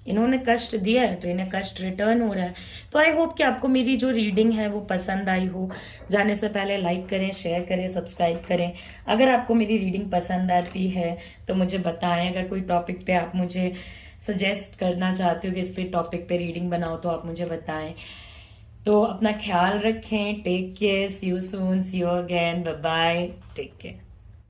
इन्होंने कष्ट दिया है तो इन्हें कष्ट रिटर्न हो रहा है। तो आई होप कि आपको मेरी जो रीडिंग है वो पसंद आई हो। जाने से पहले लाइक करें, शेयर करें, सब्सक्राइब करें। अगर आपको मेरी रीडिंग पसंद आती है तो मुझे बताएं। अगर कोई टॉपिक पे आप मुझे सजेस्ट करना चाहते हो कि इस पे टॉपिक पे रीडिंग बनाओ, तो आप मुझे बताएं। तो अपना ख्याल रखें। Take care, see you soon, see you again, bye bye, take care.